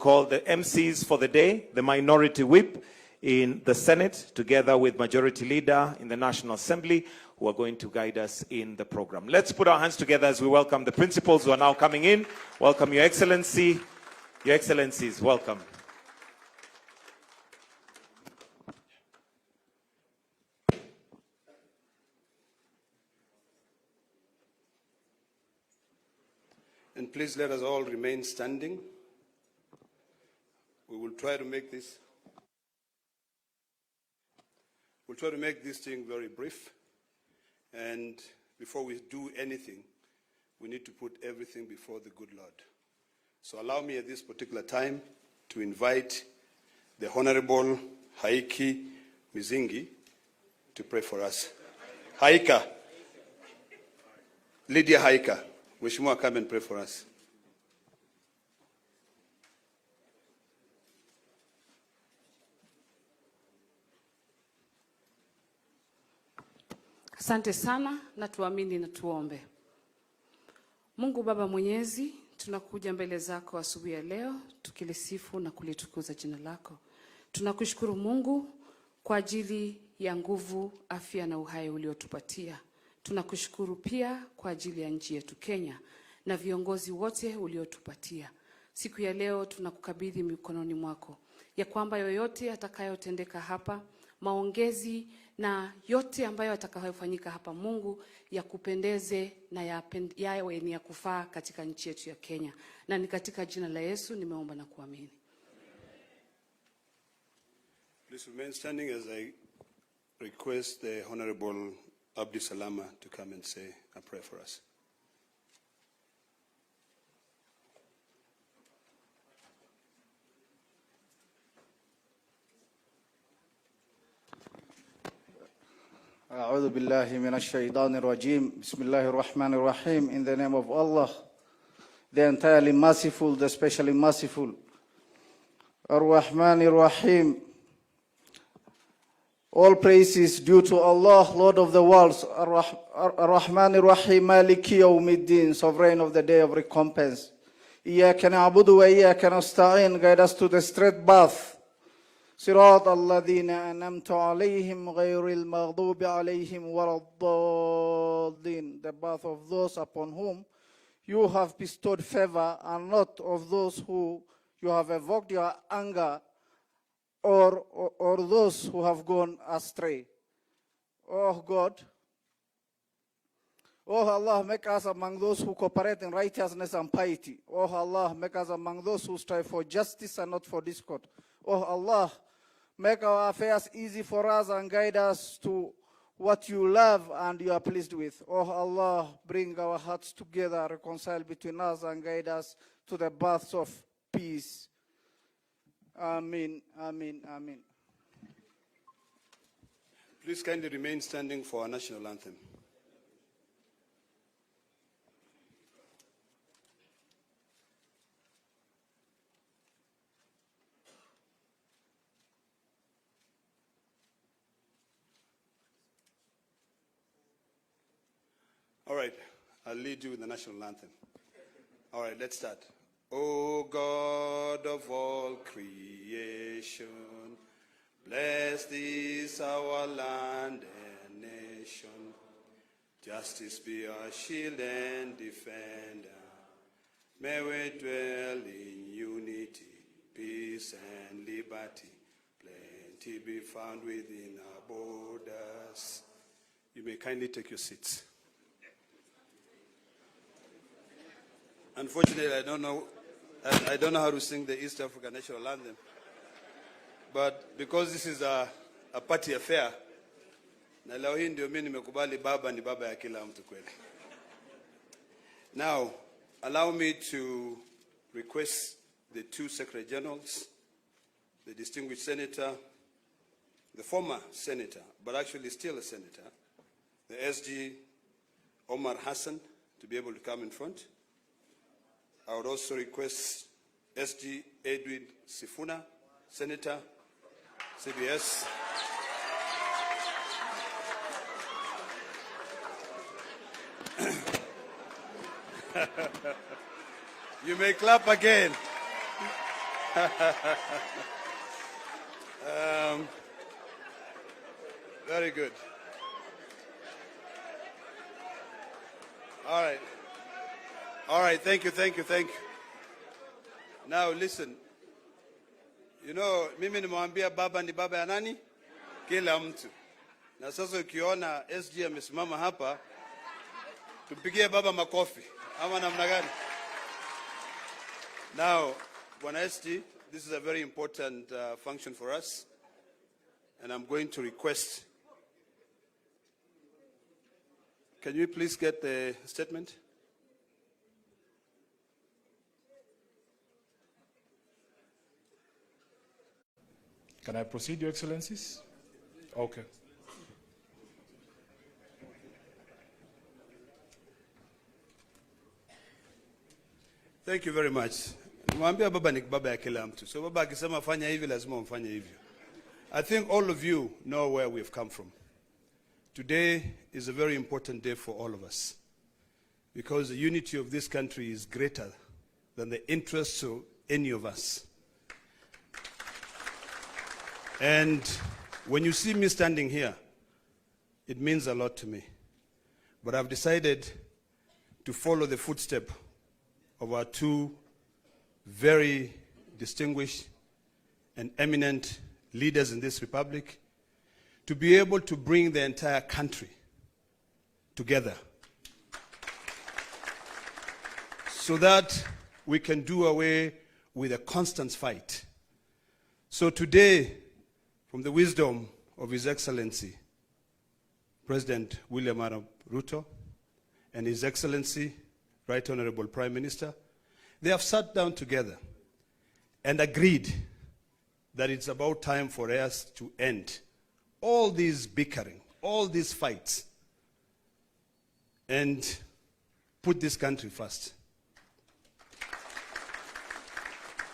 call the MCs for the day, the Minority Whip in the Senate, together with Majority Leader in the National Assembly, who are going to guide us in the program. Let's put our hands together as we welcome the principals who are now coming in. Welcome, Your Excellency. Your Excellencies, welcome. And please let us all remain standing. We will try to make this thing very brief. And before we do anything, we need to put everything before the good Lord. So allow me at this particular time to invite the Honorable Haiki Mizingi to pray for us. Haika. Lydia Haika. Mheshimiwa, come and pray for us. Asante sana na tuamini na tuombe. Mungu Baba Mwenyezi, tunakuja mbele zako asubuhi ya leo tukilisifu na kulitukuza jina lako. Tunakushukuru Mungu kwa ajili ya nguvu, afya na uhai uliotupatia. Tunakushukuru pia kwa ajili ya nchi yetu Kenya na viongozi wote uliotupatia. Siku ya leo tunakukabidhi mikononi mwako, ya kwamba yoyote atakayotendeka hapa, maongezi na yote ambayo atakayofanyika hapa, Mungu, ya kupendeze na yawe ni ya kufaa katika nchi yetu ya Kenya. Na ni katika jina la Yesu nimeomba na kuamini. Please remain standing as I request the Honorable Abdi Salama to come and say a prayer for us. أعوذ بالله من الشيطان الرجيم. بسم الله الرحمن الرحيم. In the name of Allah, the entirely merciful, the specially merciful. Ar-Rahman Ar-Rahim. All praise is due to Allah, Lord of the worlds. Ar-Rahman Ar-Rahim, Maliki Yawmiddin, sovereign of the day of recompense. Iyaka na'budu wa iyaka nasta'in. Guide us to the straight path. صراط الذين أنعمت عليهم غير المغضوب عليهم ولا الضالين. The path of those upon whom you have bestowed favor, and not of those who you have evoked your anger, or those who have gone astray. Oh God, oh Allah, make us among those who cooperate in righteousness and piety. Oh Allah, make us among those who strive for justice and not for discord. Oh Allah, make our affairs easy for us and guide us to what you love and you are pleased with. Oh Allah, bring our hearts together, reconcile between us and guide us to the paths of peace. Amen, amen, amen. Please kindly remain standing for our national anthem. All right, I'll lead you with the national anthem. All right, let's start. O God of all creation, blessed is our land and nation. Justice be our shield and defender. May we dwell in unity, peace and liberty. Plenty be found within our borders. You may kindly take your seats. Unfortunately, I don't know how to sing the East African National Anthem. But because this is a party affair, na leo hii ndio mimi nimekubali baba ni baba ya kila mtu kweli. Now, allow me to request the two Secretary Generals, the distinguished senator, the former senator, but actually still a senator, the SG Omar Hassan, to be able to come in front. I would also request SG Edwin Sifuna, Senator, CBS. You may clap again. Very good. All right. All right, thank you. Now listen. You know, mimi nimwambia baba ni baba ya nani? Kila mtu. Na sasa ukiona SG amesimama hapa, tumpigie baba makofi. Ama namna gani? Now, Bwana SG, this is a very important function for us. And I'm going to request, can you please get the statement? Can I proceed, Your Excellencies? Okay. Thank you very much. Mwambia baba ni baba ya kila mtu. So baba akisema fanya hivi lazima umfanye hivyo. I think all of you know where we've come from. Today is a very important day for all of us because the unity of this country is greater than the interests of any of us. And when you see me standing here, it means a lot to me. But I've decided to follow the footsteps of our two very distinguished and eminent leaders in this republic to be able to bring the entire country together so that we can do away with a constant fight. So today, from the wisdom of His Excellency, President Wlliam Ruto, and His Excellency, Right Honorable Prime Minister, they have sat down together and agreed that it's about time for us to end all these bickering, all these fights, and put this country first.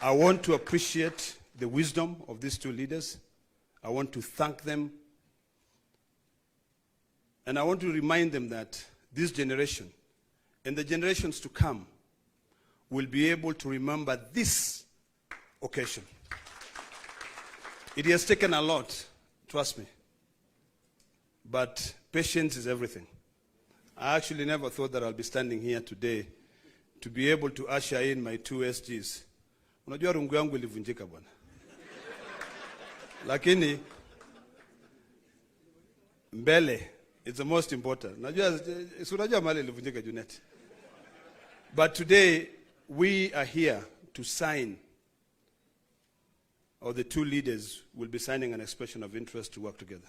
I want to appreciate the wisdom of these two leaders. I want to thank them. And I want to remind them that this generation and the generations to come will be able to remember this occasion. It has taken a lot, trust me. But patience is everything. I actually never thought that I'll be standing here today to be able to usher in my two SGs. Unajua rungu yangu ilivunjika bwana. Lakini mbele is the most important. Unajua mali ilivunjika Junet. But today we are here to sign, or the two leaders will be signing an expression of interest to work together.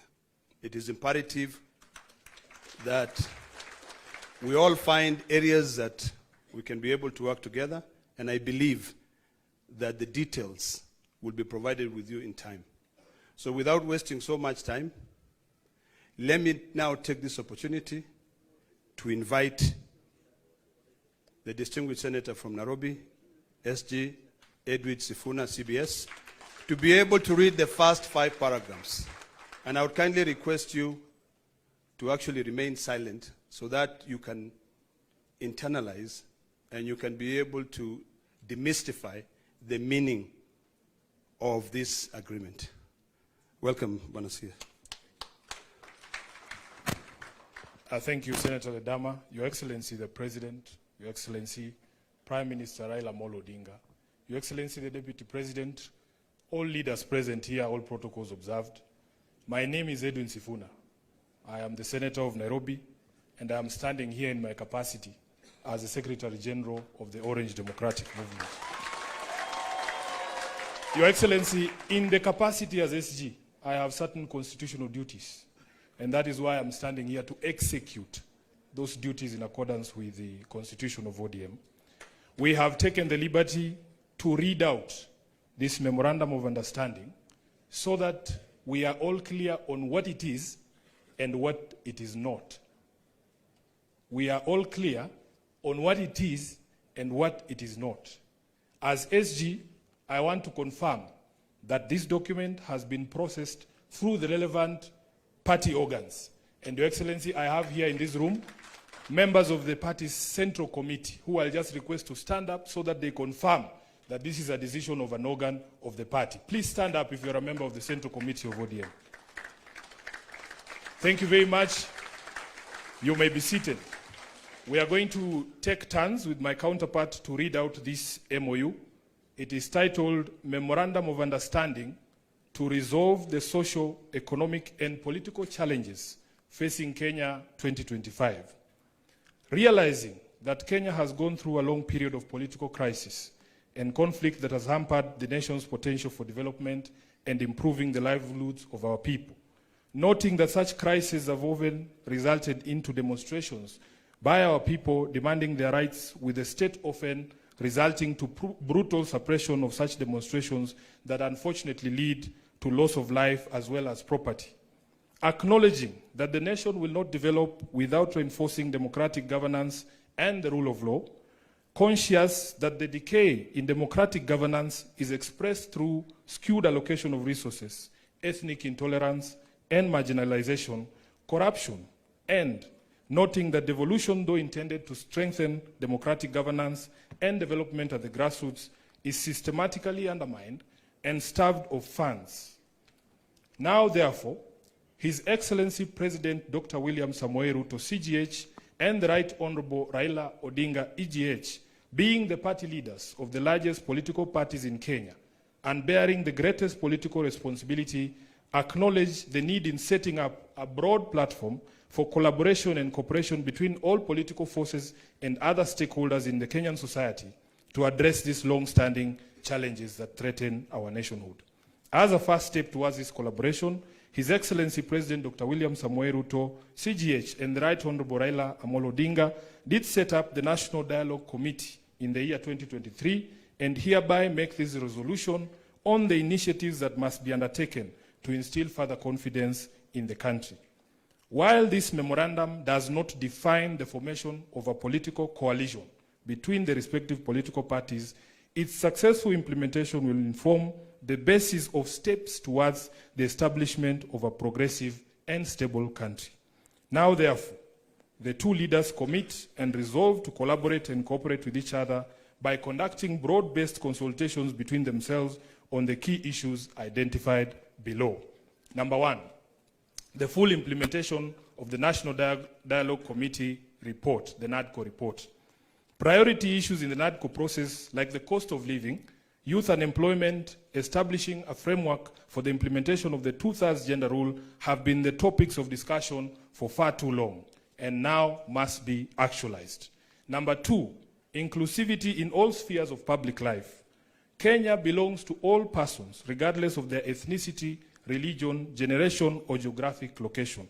It is imperative that we all find areas that we can be able to work together, and I believe that the details will be provided with you in time. So without wasting so much time, let me now take this opportunity to invite the distinguished senator from Nairobi, SG Edward Sifuna, CBS, to be able to read the first 5 paragraphs. And I would kindly request you to actually remain silent so that you can internalize and you can be able to demystify the meaning of this agreement. Welcome, Bonasia. Thank you, Senator Ledama, Your Excellency the President, Your Excellency Prime Minister Raila Odinga, Your Excellency the Deputy President, all leaders present here, all protocols observed. My name is Edwin Sifuna. I am the Senator of Nairobi, and I am standing here in my capacity as the Secretary General of the Orange Democratic Movement. Your Excellency, in the capacity as SG, I have certain constitutional duties, and that is why I'm standing here to execute those duties in accordance with the Constitution of ODM. We have taken the liberty to read out this Memorandum of Understanding so that we are all clear on what it is and what it is not. We are all clear on what it is and what it is not. As SG, I want to confirm that this document has been processed through the relevant party organs. And Your Excellency, I have here in this room members of the party's central committee who I'll just request to stand up so that they confirm that this is a decision of an organ of the party. Please stand up if you're a member of the Central Committee of ODM. Thank you very much. You may be seated. We are going to take turns with my counterpart to read out this MOU. It is titled Memorandum of Understanding to Resolve the Social, Economic, and Political Challenges Facing Kenya 2025. Realizing that Kenya has gone through a long period of political crisis and conflict that has hampered the nation's potential for development and improving the livelihoods of our people. Noting that such crises have often resulted into demonstrations by our people demanding their rights, with the state often resulting to brutal suppression of such demonstrations that unfortunately lead to loss of life as well as property. Acknowledging that the nation will not develop without reinforcing democratic governance and the rule of law, conscious that the decay in democratic governance is expressed through skewed allocation of resources, ethnic intolerance and marginalization, corruption, and noting that devolution, though intended to strengthen democratic governance and development at the grassroots, is systematically undermined and starved of funds. Now, therefore, His Excellency President Dr. Wlliam Ruto, CGH, and the Right Honorable Raila Odinga, EGH, being the party leaders of the largest political parties in Kenya and bearing the greatest political responsibility, acknowledge the need in setting up a broad platform for collaboration and cooperation between all political forces and other stakeholders in the Kenyan society to address these long-standing challenges that threaten our nationhood. As a first step towards this collaboration, His Excellency President Dr. Wlliam Ruto, CGH, and the Right Honorable Raila Amolo Odinga did set up the National Dialogue Committee in the year 2023 and hereby make this resolution on the initiatives that must be undertaken to instill further confidence in the country. While this memorandum does not define the formation of a political coalition between the respective political parties, its successful implementation will inform the basis of steps towards the establishment of a progressive and stable country. Now, therefore, the two leaders commit and resolve to collaborate and cooperate with each other by conducting broad-based consultations between themselves on the key issues identified below. Number one, the full implementation of the National Dialogue Committee report, the NADCO report. Priority issues in the NADCO process, like the cost of living, youth unemployment, establishing a framework for the implementation of the 2/3 gender rule, have been the topics of discussion for far too long and now must be actualized. Number two, inclusivity in all spheres of public life. Kenya belongs to all persons, regardless of their ethnicity, religion, generation, or geographic location.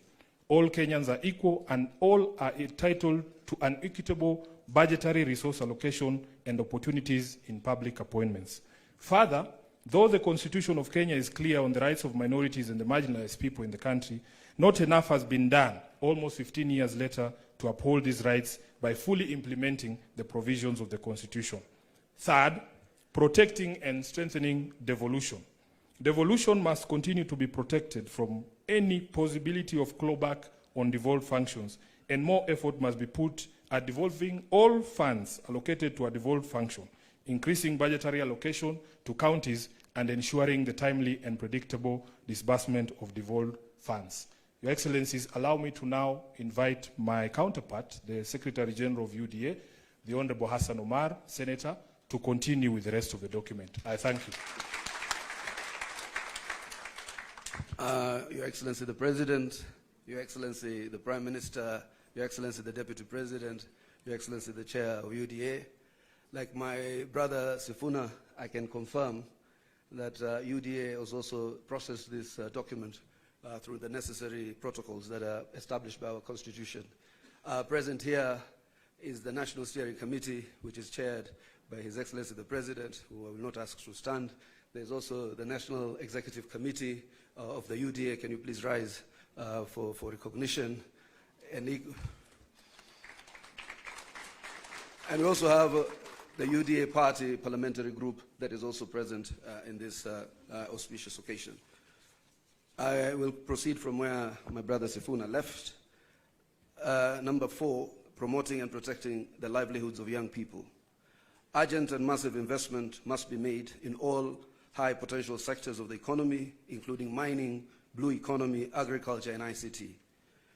All Kenyans are equal and all are entitled to an equitable budgetary resource allocation and opportunities in public appointments. Further, though the Constitution of Kenya is clear on the rights of minorities and the marginalized people in the country, not enough has been done, almost 15 years later, to uphold these rights by fully implementing the provisions of the Constitution. Third, protecting and strengthening devolution. Devolution must continue to be protected from any possibility of clawback on devolved functions, and more effort must be put at devolving all funds allocated to a devolved function, increasing budgetary allocation to counties, and ensuring the timely and predictable disbursement of devolved funds. Your Excellencies, allow me to now invite my counterpart, the Secretary General of UDA, the Honorable Hassan Omar, Senator, to continue with the rest of the document. I thank you. Your Excellency the President, Your Excellency the Prime Minister, Your Excellency the Deputy President, Your Excellency the Chair of UDA. Like my brother Sifuna, I can confirm that UDA has also processed this document through the necessary protocols that are established by our Constitution. Present here is the National Steering Committee, which is chaired by His Excellency the President, who I will not ask to stand. There's also the National Executive Committee of the UDA. Can you please rise for recognition? And we also have the UDA Party Parliamentary Group that is also present in this auspicious occasion. I will proceed from where my brother Sifuna left. Number 4, promoting and protecting the livelihoods of young people. Urgent and massive investment must be made in all high potential sectors of the economy, including mining, blue economy, agriculture, and ICT,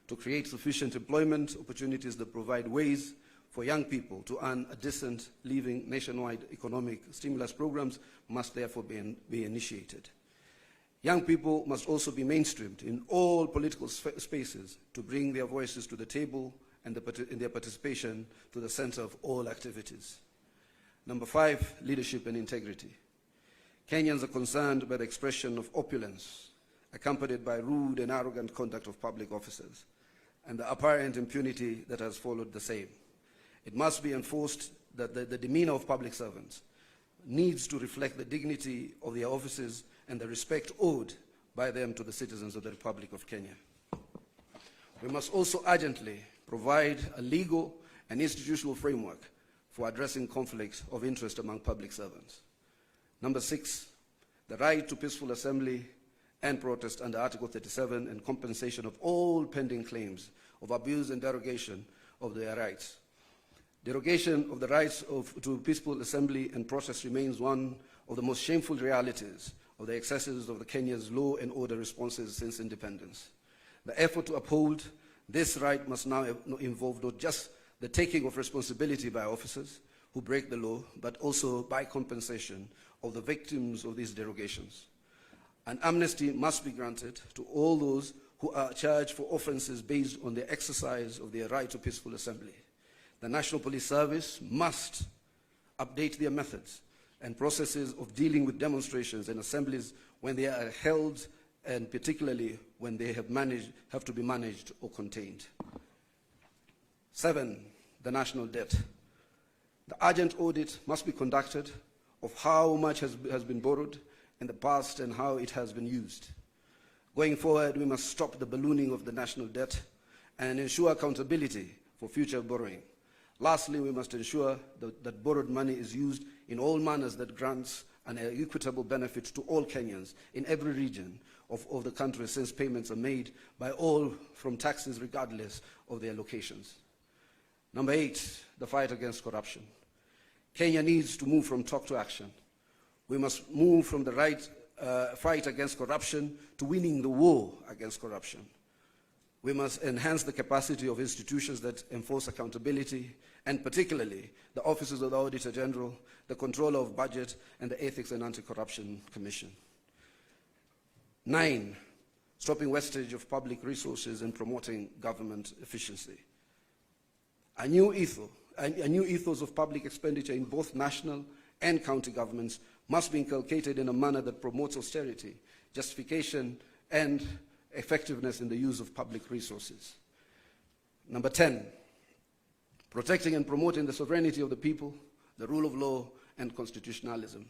to create sufficient employment opportunities that provide ways for young people to earn a decent living. Nationwide economic stimulus programs must therefore be initiated. Young people must also be mainstreamed in all political spaces to bring their voices to the table and their participation to the center of all activities. Number 5, leadership and integrity. Kenyans are concerned by the expression of opulence, accompanied by rude and arrogant conduct of public officers, and the apparent impunity that has followed the same. It must be enforced that the demeanor of public servants needs to reflect the dignity of their offices and the respect owed by them to the citizens of the Republic of Kenya. We must also urgently provide a legal and institutional framework for addressing conflicts of interest among public servants. Number 6, the right to peaceful assembly and protest under Article 37 and compensation of all pending claims of abuse and derogation of their rights. Derogation of the rights to peaceful assembly and protest remains one of the most shameful realities of the excesses of the Kenya's law and order responses since independence. The effort to uphold this right must now involve not just the taking of responsibility by officers who break the law, but also by compensation of the victims of these derogations. An amnesty must be granted to all those who are charged for offenses based on the exercise of their right to peaceful assembly. The National Police Service must update their methods and processes of dealing with demonstrations and assemblies when they are held, and particularly when they have to be managed or contained. 7, the national debt. The urgent audit must be conducted of how much has been borrowed in the past and how it has been used. Going forward, we must stop the ballooning of the national debt and ensure accountability for future borrowing. Lastly, we must ensure that borrowed money is used in all manners that grants an equitable benefit to all Kenyans in every region of the country, since payments are made by all from taxes regardless of their locations. Number 8, the fight against corruption. Kenya needs to move from talk to action. We must move from the fight against corruption to winning the war against corruption. We must enhance the capacity of institutions that enforce accountability, and particularly the offices of the Auditor General, the Controller of Budget, and the Ethics and Anti-Corruption Commission. 9, stopping wastage of public resources and promoting government efficiency. A new ethos of public expenditure in both national and county governments must be inculcated in a manner that promotes austerity, justification, and effectiveness in the use of public resources. Number 10, protecting and promoting the sovereignty of the people, the rule of law, and constitutionalism.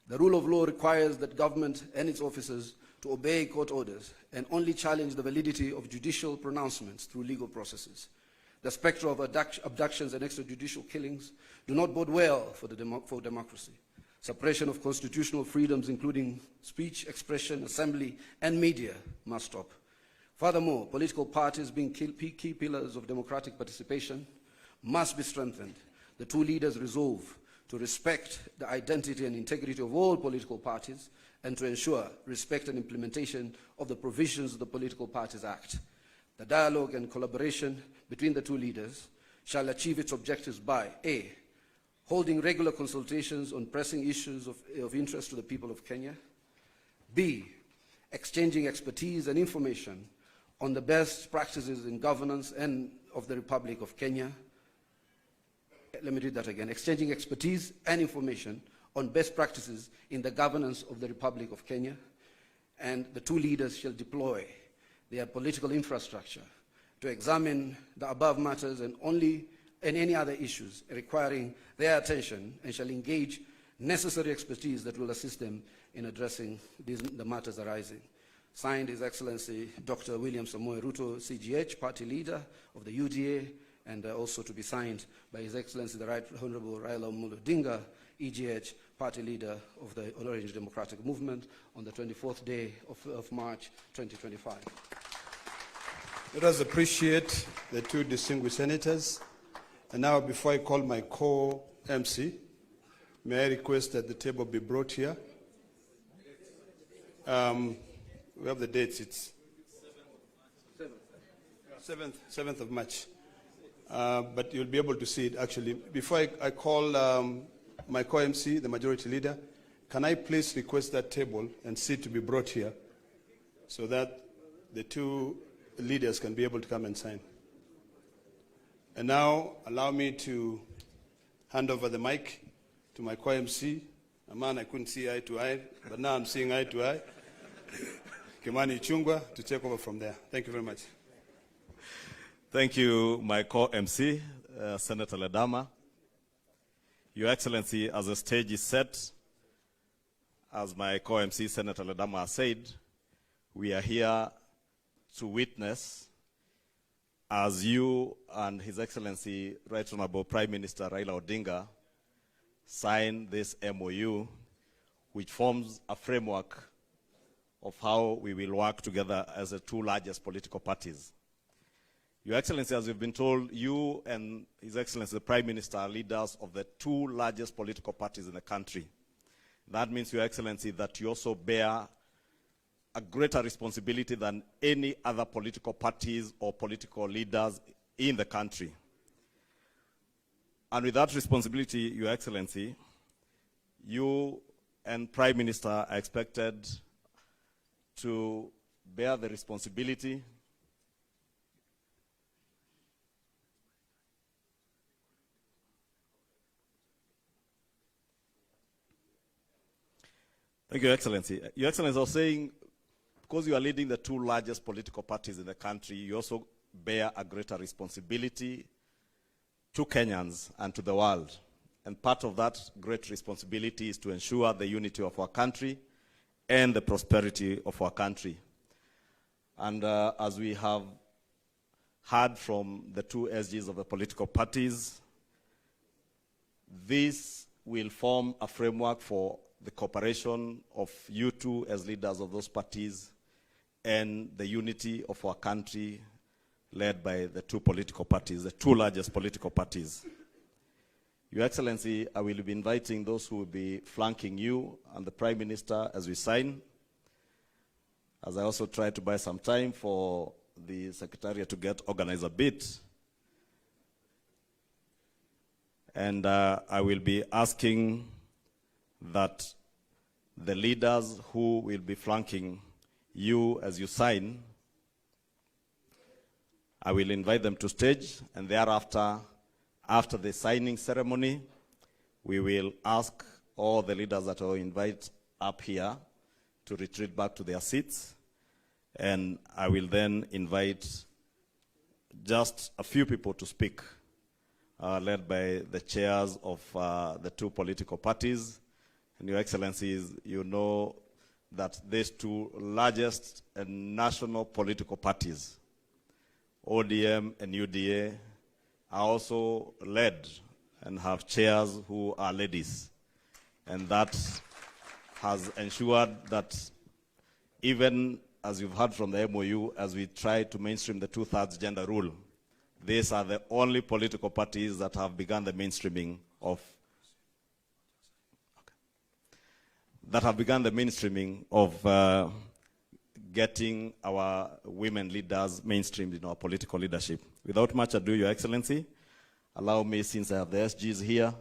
The rule of law requires that government and its officers to obey court orders and only challenge the validity of judicial pronouncements through legal processes. The spectre of abductions and extrajudicial killings do not bode well for democracy. Suppression of constitutional freedoms, including speech, expression, assembly, and media, must stop. Furthermore, political parties, being key pillars of democratic participation, must be strengthened. The two leaders resolve to respect the identity and integrity of all political parties and to ensure respect and implementation of the provisions of the Political Parties Act. The dialogue and collaboration between the two leaders shall achieve its objectives by A, holding regular consultations on pressing issues of interest to the people of Kenya. B, exchanging expertise and information on the best practices in governance and of the Republic of Kenya. Let me read that again. Exchanging expertise and information on best practices in the governance of the Republic of Kenya. And the two leaders shall deploy their political infrastructure to examine the above matters and any other issues requiring their attention, and shall engage necessary expertise that will assist them in addressing the matters arising. Signed, His Excellency Dr. Wlliam Ruto, CGH, Party Leader of the UDA, and also to be signed by His Excellency the Right Honorable Raila Odinga'S, EGH, Party Leader of the Orange Democratic Movement, on the 24th day of March 2025. Let us appreciate the two distinguished senators. And now, before I call my co-MC, may I request that the table be brought here? We have the dates. It's 7th of March. But you'll be able to see it actually. Before I call my co-MC, the majority leader, can I please request that table and seat to be brought here so that the two leaders can be able to come and sign. And now allow me to hand over the mic to my co-MC, a man I couldn't see eye to eye, but now I'm seeing eye to eye, Kimani Chungwa, to take over from there. Thank you very much. Thank you, my co-MC, Senator Ledama. Your Excellency, as the stage is set, as my co-MC, Senator Ledama, said, we are here to witness as you and His Excellency, Right Honorable Prime Minister Raila Odinga, sign this MOU, which forms a framework of how we will work together as the two largest political parties. Your Excellency, as we've been told, you and His Excellency, the Prime Minister, are leaders of the two largest political parties in the country. That means, Your Excellency, that you also bear a greater responsibility than any other political parties or political leaders in the country. And with that responsibility, Your Excellency, you and Prime Minister are expected to bear the responsibility Thank you, Your Excellency. Your Excellency, I was saying, because you are leading the two largest political parties in the country, you also bear a greater responsibility to Kenyans and to the world. And part of that great responsibility is to ensure the unity of our country and the prosperity of our country. And as we have heard from the two SGs of the political parties, this will form a framework for the cooperation of you two as leaders of those parties and the unity of our country led by the two political parties, the two largest political parties. Your Excellency, I will be inviting those who will be flanking you and the Prime Minister as we sign, as I also try to buy some time for the Secretariat to get organized a bit. And I will be asking that the leaders who will be flanking you as you sign, I will invite them to stage, and thereafter, after the signing ceremony, we will ask all the leaders that I invite up here to retreat back to their seats, and I will then invite just a few people to speak, led by the chairs of the two political parties. And Your Excellencies, you know that these two largest national political parties, ODM and UDA, are also led and have chairs who are ladies. And that has ensured that even as you've heard from the MOU, as we try to mainstream the 2/3 gender rule, these are the only political parties that have begun the mainstreaming of getting our women leaders mainstreamed in our political leadership. Without much ado, Your Excellency, allow me, since I have the SGs here,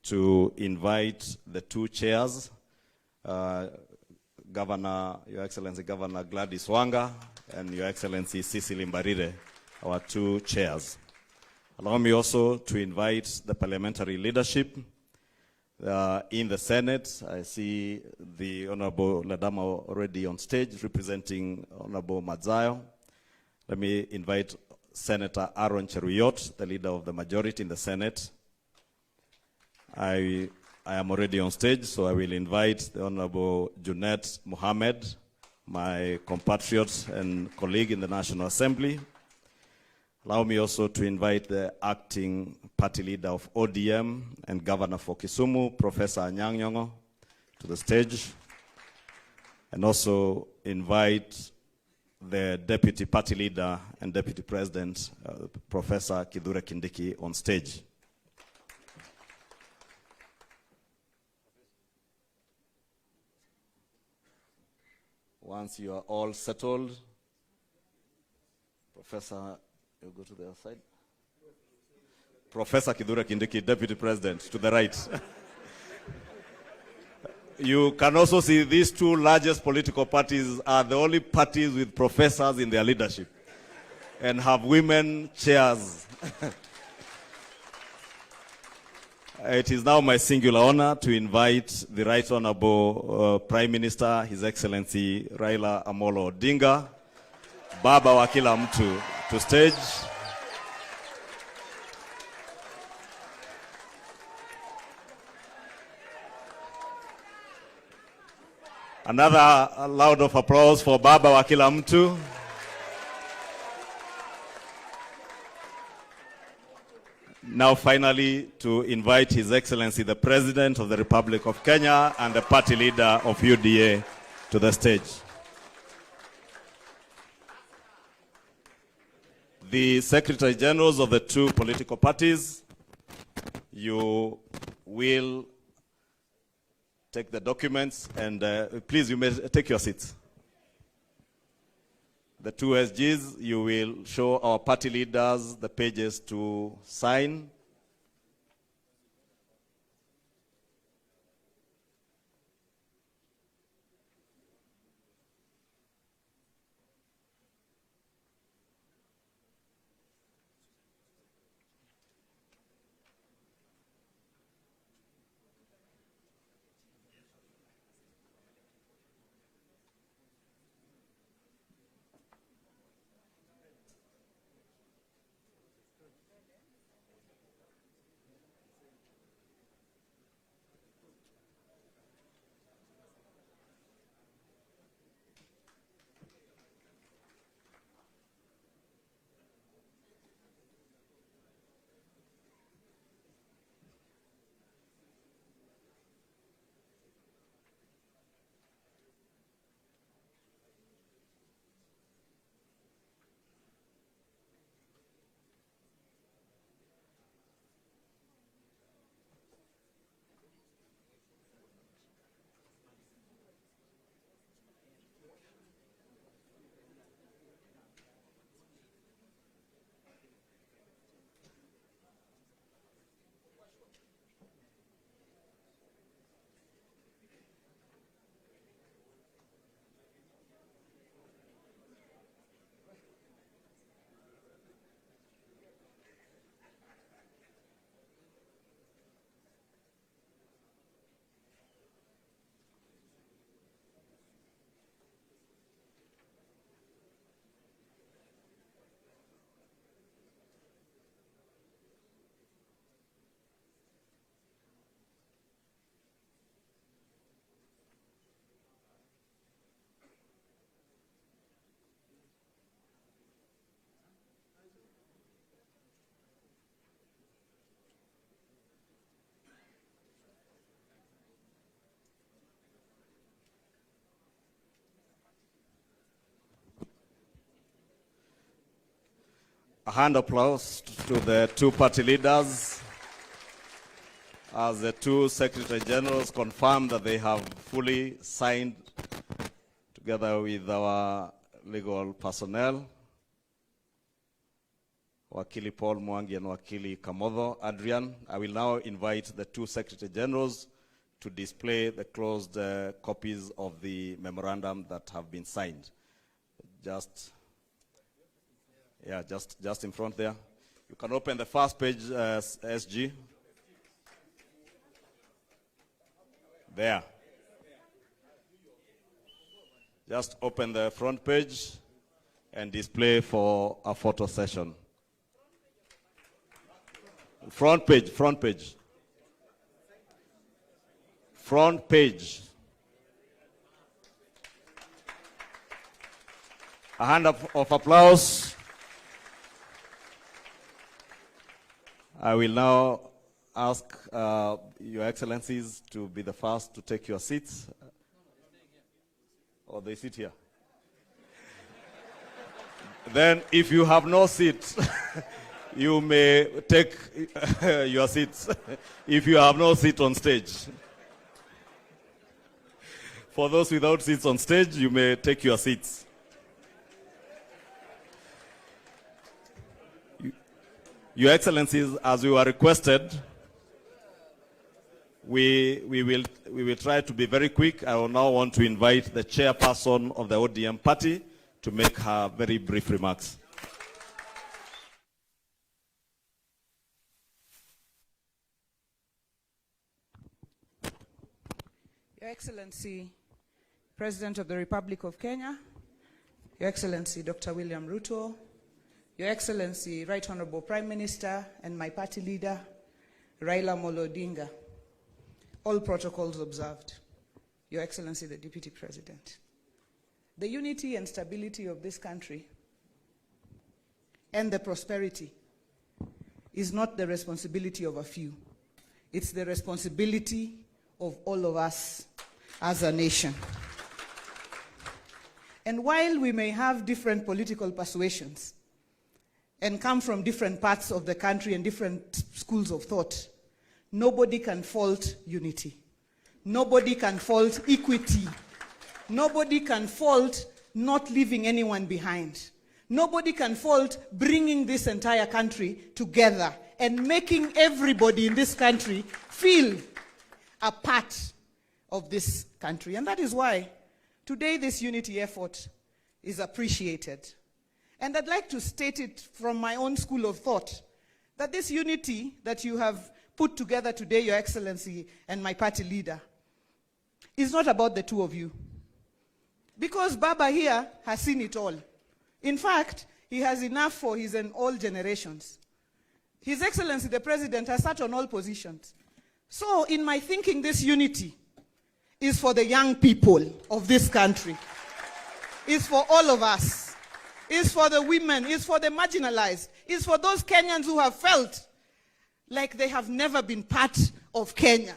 to invite the two chairs, Governor, Your Excellency, Governor Gladys Wanga, and Your Excellency Cecily Mbarire, our two chairs. Allow me also to invite the parliamentary leadership. In the Senate, I see the Honorable Ledama already on stage representing Honorable Madzayo. Let me invite Senator Aaron Cheruyot, the leader of the majority in the Senate. I am already on stage, so I will invite the Honorable Junet Mohammed, my compatriot and colleague in the National Assembly. Allow me also to invite the acting party leader of ODM and governor for Kisumu, Professor Anyang' Nyong'o, to the stage. And also invite the deputy party leader and deputy president, Professor Kithure Kindiki, on stage. Once you are all settled, Professor, you go to the other side. Professor Kithure Kindiki, Deputy President, to the right. You can also see these two largest political parties are the only parties with professors in their leadership and have women chairs. It is now my singular honor to invite the Right Honorable Prime Minister, His Excellency Raila Amolo Odinga, Baba wa kila mtu, to stage. Another loud of applause for Baba wa kila mtu. Now finally to invite His Excellency the President of the Republic of Kenya and the party leader of UDA to the stage. The Secretary Generals of the two political parties, you will take the documents and please, you may take your seats. The two SGs, you will show our party leaders the pages to sign. A hand applause to the two party leaders as the two Secretary Generals confirm that they have fully signed together with our legal personnel, Wakili Paul Mwangi and Wakili Kamodho Adrian. I will now invite the two Secretary Generals to display the closed copies of the memorandum that have been signed. Just in front there. You can open the first page, SG. There. Just open the front page and display for a photo session. Front page, front page. Front page. A hand of applause. I will now ask Your Excellencies to be the first to take your seats. Or they sit here. Then, if you have no seat, you may take your seats if you have no seat on stage. For those without seats on stage, you may take your seats. Your Excellencies, as we were requested, we will try to be very quick. I will now want to invite the chairperson of the ODM party to make her very brief remarks. Your Excellency, President of the Republic of Kenya, Your Excellency, Dr. Wlliam Ruto, Your Excellency, Right Honorable Prime Minister and my party leader, Raila Odinga'S, all protocols observed. Your Excellency, the Deputy President. The unity and stability of this country and the prosperity is not the responsibility of a few. It's the responsibility of all of us as a nation. And while we may have different political persuasions and come from different parts of the country and different schools of thought, nobody can fault unity. Nobody can fault equity. Nobody can fault not leaving anyone behind. Nobody can fault bringing this entire country together and making everybody in this country feel a part of this country. And that is why today this unity effort is appreciated. And I'd like to state it from my own school of thought, that this unity that you have put together today, Your Excellency and my party leader, is not about the two of you. Because Baba here has seen it all. In fact, he has enough for his and all generations. His Excellency, the President, has sat on all positions. So in my thinking, this unity is for the young people of this country. It's for all of us. It's for the women. It's for the marginalized. It's for those Kenyans who have felt like they have never been part of Kenya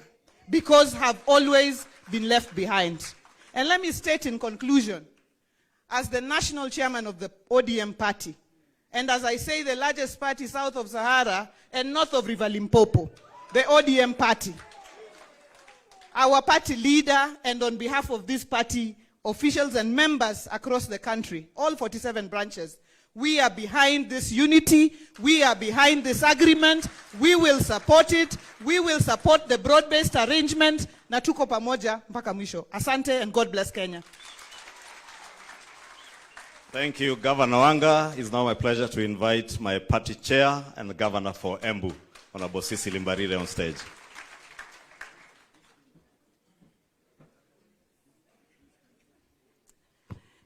because have always been left behind. And let me state in conclusion, as the national chairman of the ODM party, and as I say, the largest party south of Sahara and north of River Limpopo, the ODM party, our party leader, and on behalf of this party, officials and members across the country, all 47 branches, we are behind this unity. We are behind this agreement. We will support it. We will support the broad-based arrangement. Na tuko pamoja mpaka mwisho. Asante and God bless Kenya. Thank you, Governor Wanga. It's now my pleasure to invite my party chair and the governor for Embu, Honorable Sisi Limbarire, on stage.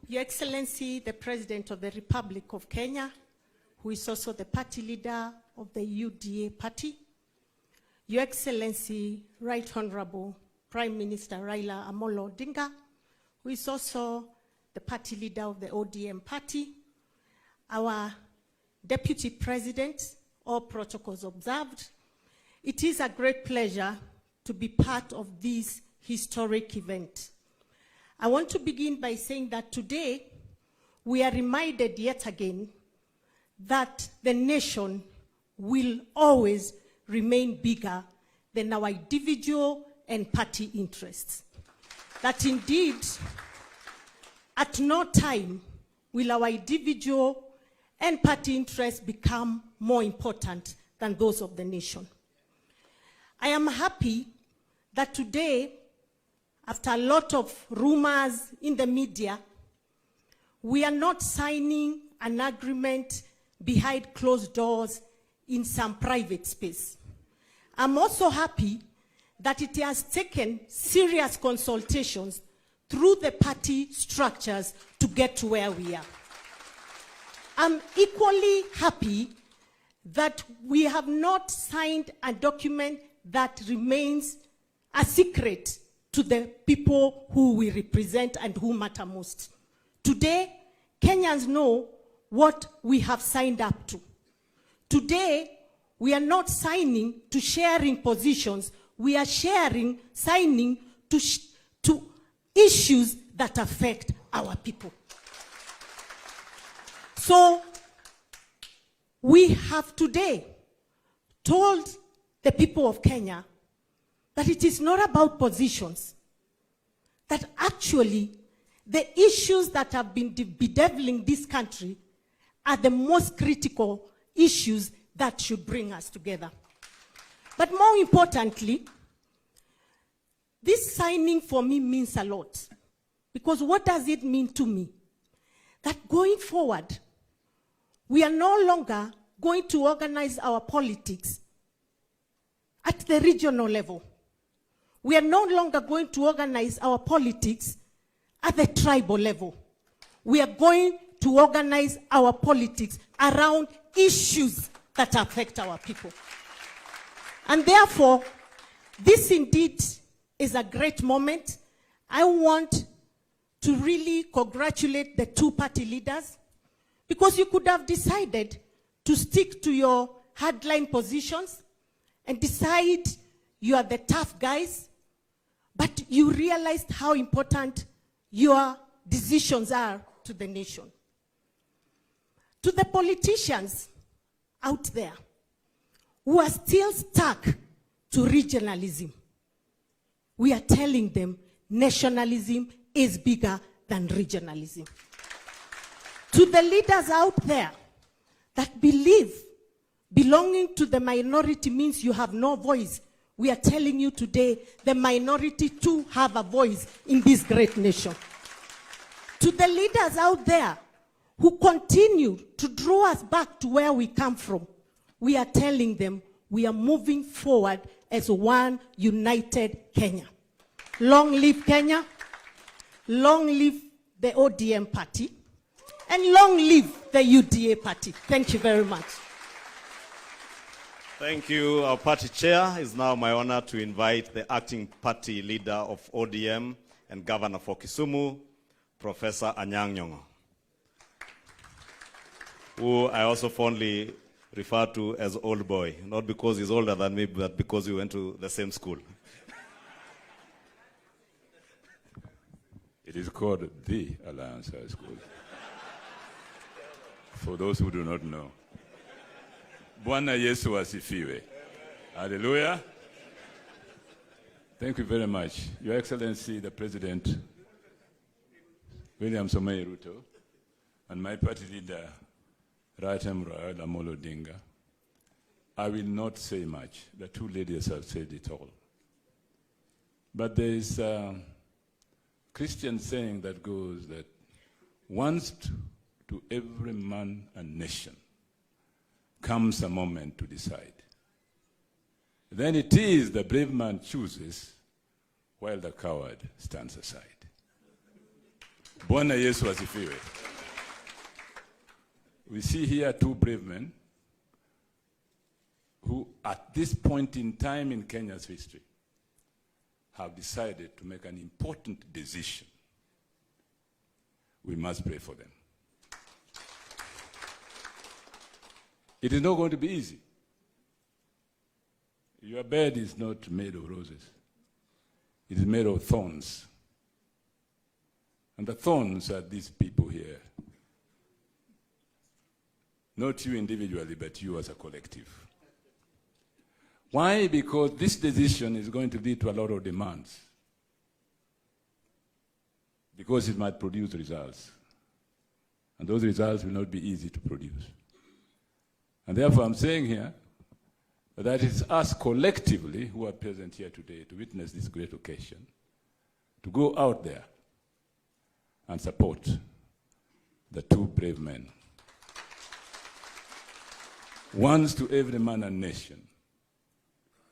Your Excellency, the President of the Republic of Kenya, who is also the party leader of the UDA party, Your Excellency, Right Honorable Prime Minister Raila Amolo Odinga, who is also the party leader of the ODM party, our Deputy President, all protocols observed. It is a great pleasure to be part of this historic event. I want to begin by saying that today we are reminded yet again that the nation will always remain bigger than our individual and party interests. That indeed, at no time will our individual and party interests become more important than those of the nation. I am happy that today, after a lot of rumors in the media, we are not signing an agreement behind closed doors in some private space. I'm also happy that it has taken serious consultations through the party structures to get to where we are. I'm equally happy that we have not signed a document that remains a secret to the people who we represent and who matter most. Today, Kenyans know what we have signed up to. Today, we are not signing to sharing positions. We are signing to issues that affect our people. So, we have today told the people of Kenya that it is not about positions, that actually the issues that have been bedeviling this country are the most critical issues that should bring us together. But more importantly, this signing for me means a lot. Because what does it mean to me? That going forward, we are no longer going to organize our politics at the regional level. We are no longer going to organize our politics at the tribal level. We are going to organize our politics around issues that affect our people. And therefore, this indeed is a great moment. I want to really congratulate the two party leaders, because you could have decided to stick to your hardline positions and decide you are the tough guys, but you realized how important your decisions are to the nation. To the politicians out there who are still stuck to regionalism, we are telling them nationalism is bigger than regionalism. To the leaders out there that believe belonging to the minority means you have no voice, we are telling you today the minority too have a voice in this great nation. To the leaders out there who continue to draw us back to where we come from, we are telling them we are moving forward as one united Kenya. Long live Kenya, long live the ODM party, and long live the UDA party. Thank you very much. Thank you. Our party chair. It's now my honor to invite the acting party leader of ODM and governor for Kisumu, Professor Anyang' Nyong'o, who I also fondly refer to as old boy, not because he's older than me, but because we went to the same school. It is called the Alliance High School. For those who do not know. Bwana Yesu asifiwe. Hallelujah. Thank you very much. Your Excellency, the President, Wlliam Ruto, and my party leader, Raila Odinga'S. I will not say much. The two ladies have said it all. But there is a Christian saying that goes that once to every man and nation comes a moment to decide. Then it is the brave man chooses while the coward stands aside. Bwana Yesu asifiwe. We see here two brave men who at this point in time in Kenya's history have decided to make an important decision. We must pray for them. It is not going to be easy. Your bed is not made of roses. It is made of thorns. And the thorns are these people here. Not you individually, but you as a collective. Why? Because this decision is going to lead to a lot of demands. Because it might produce results. And those results will not be easy to produce. And therefore I'm saying here that it's us collectively who are present here today to witness this great occasion, to go out there and support the two brave men. Once to every man and nation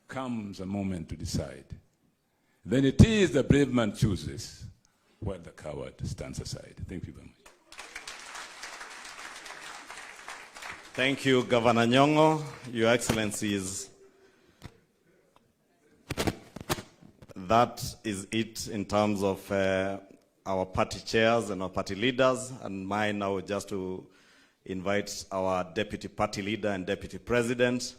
comes a moment to decide. Then it is the brave man chooses while the coward stands aside. Thank you very much. Thank you, Governor Nyong'o. Your Excellencies, that is it in terms of our party chairs and our party leaders, and mine now just to invite our deputy party leader and deputy president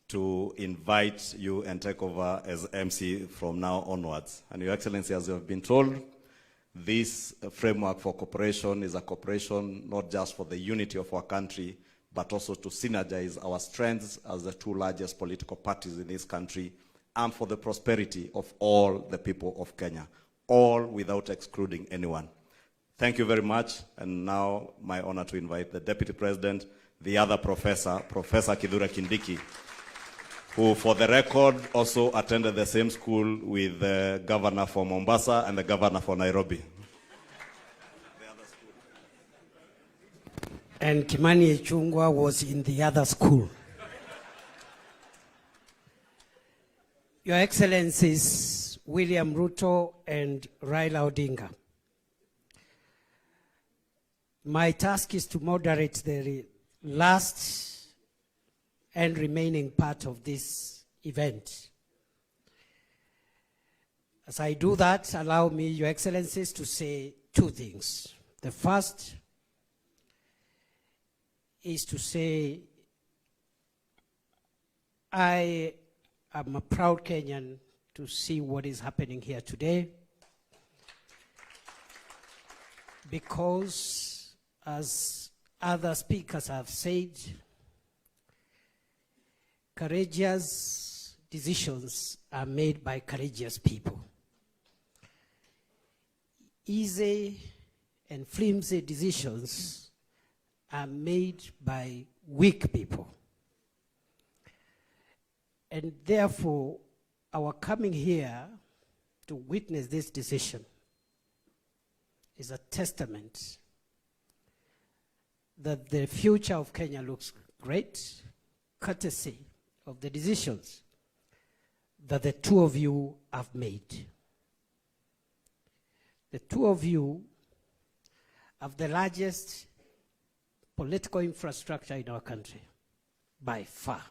to invite you and take over as MC from now onwards. And Your Excellency, as you have been told, this framework for cooperation is a cooperation not just for the unity of our country, but also to synergize our strengths as the two largest political parties in this country and for the prosperity of all the people of Kenya. all without excluding anyone. Thank you very much. And now my honor to invite the Deputy President, the other professor, Professor Kithure Kindiki, who for the record also attended the same school with the governor for Mombasa and the governor for Nairobi. And Kimani Ichung'wah was in the other school. Your Excellencies, Wlliam Ruto and Raila Odinga. My task is to moderate the last and remaining part of this event. As I do that, allow me, Your Excellencies, to say two things. The first is to say I am a proud Kenyan to see what is happening here today, because, as other speakers have said, courageous decisions are made by courageous people. Easy and flimsy decisions are made by weak people. And therefore, our coming here to witness this decision is a testament that the future of Kenya looks great, courtesy of the decisions that the two of you have made. The two of you have the largest political infrastructure in our country, by far.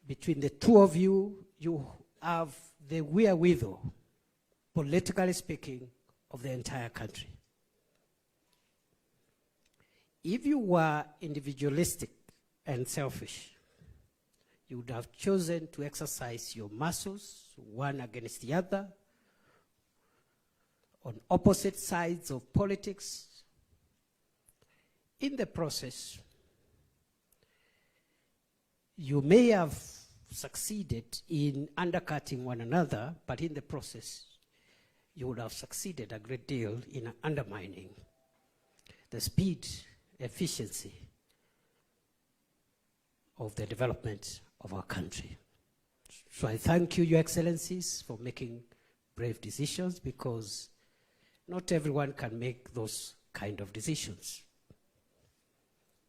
Between the two of you, you have the wherewithal, politically speaking, of the entire country. If you were individualistic and selfish, you would have chosen to exercise your muscles, one against the other, on opposite sides of politics. In the process, you may have succeeded in undercutting one another, but in the process, you would have succeeded a great deal in undermining the speed, efficiency of the development of our country. So I thank you, Your Excellencies, for making brave decisions, because not everyone can make those kind of decisions.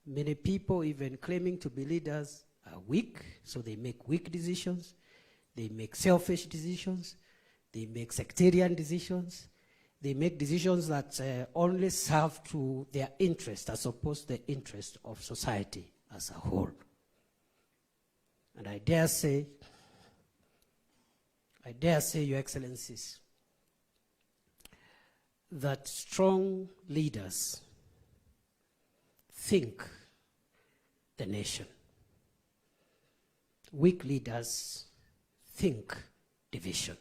Many people, even claiming to be leaders, are weak, so they make weak decisions, they make selfish decisions, they make sectarian decisions, they make decisions that only serve to their interest as opposed to the interest of society as a whole. And I dare say, Your Excellencies, that strong leaders think the nation. Weak leaders think division.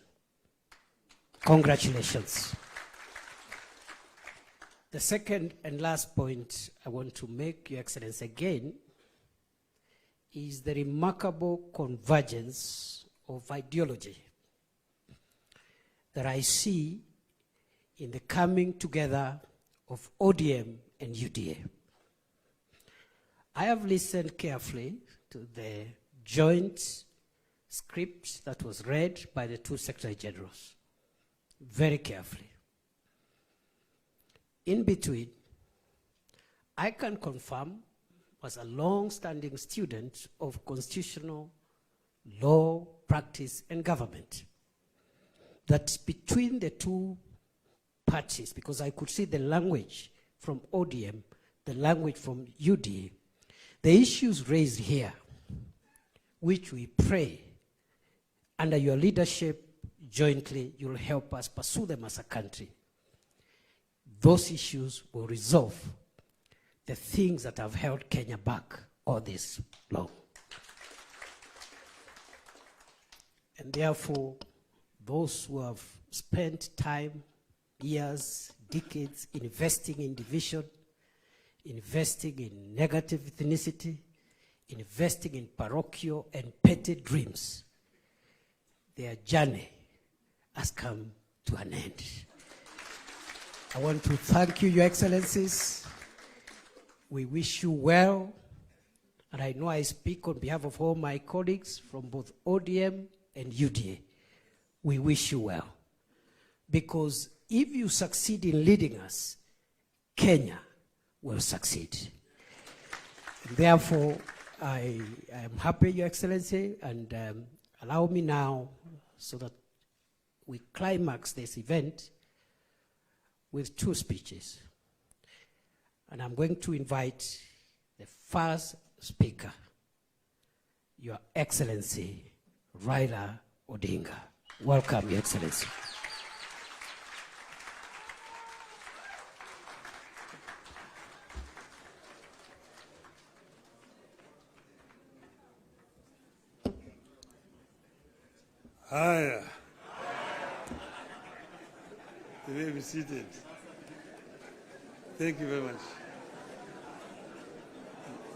Congratulations. The second and last point I want to make, Your Excellency, again, is the remarkable convergence of ideology that I see in the coming together of ODM and UDA. I have listened carefully to the joint script that was read by the two Secretary Generals, very carefully. In between, I can confirm, as a long-standing student of constitutional law, practice, and government, that between the two parties, because I could see the language from ODM, the language from UDA, the issues raised here, which we pray under your leadership jointly, you'll help us pursue them as a country. Those issues will resolve the things that have held Kenya back all this long. And therefore, those who have spent time, years, decades investing in division, investing in negative ethnicity, investing in parochial and petty dreams, their journey has come to an end. I want to thank you, Your Excellencies. We wish you well, and I know I speak on behalf of all my colleagues from both ODM and UDA. We wish you well, because if you succeed in leading us, Kenya will succeed. And therefore, I am happy, Your Excellency, and allow me now, so that we climax this event with 2 speeches. And I'm going to invite the first speaker, Your Excellency, Raila Odinga. Welcome, Your Excellency. Hi. You may be seated. Thank you very much.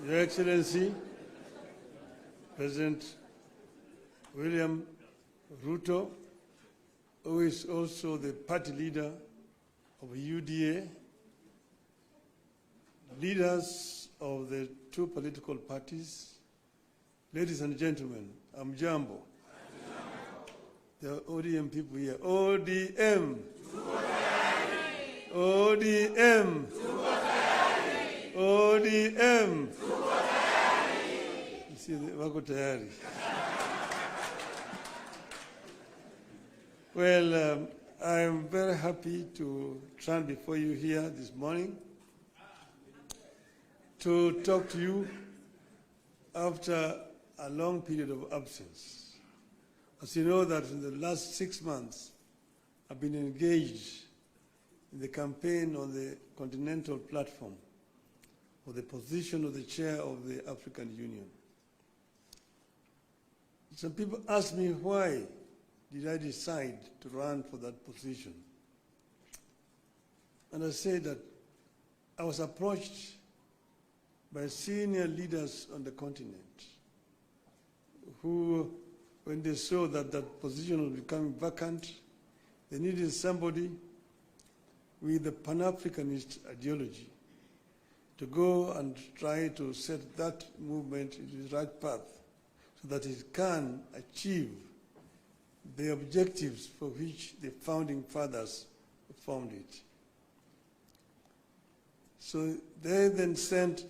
Your Excellency, President Wlliam Ruto, who is also the party leader of UDA, leaders of the 2 political parties, ladies and gentlemen, I'm Jambo. The ODM people here. ODM. ODM. ODM. You see, wako tayari. Well, I'm very happy to stand before you here this morning to talk to you after a long period of absence. As you know, that in the last 6 months, I've been engaged in the campaign on the continental platform for the position of the chair of the African Union. Some people ask me, why did I decide to run for that position? And I say that I was approached by senior leaders on the continent who, when they saw that that position was becoming vacant, they needed somebody with a Pan-Africanist ideology to go and try to set that movement in the right path so that it can achieve the objectives for which the founding fathers formed it. So they then sent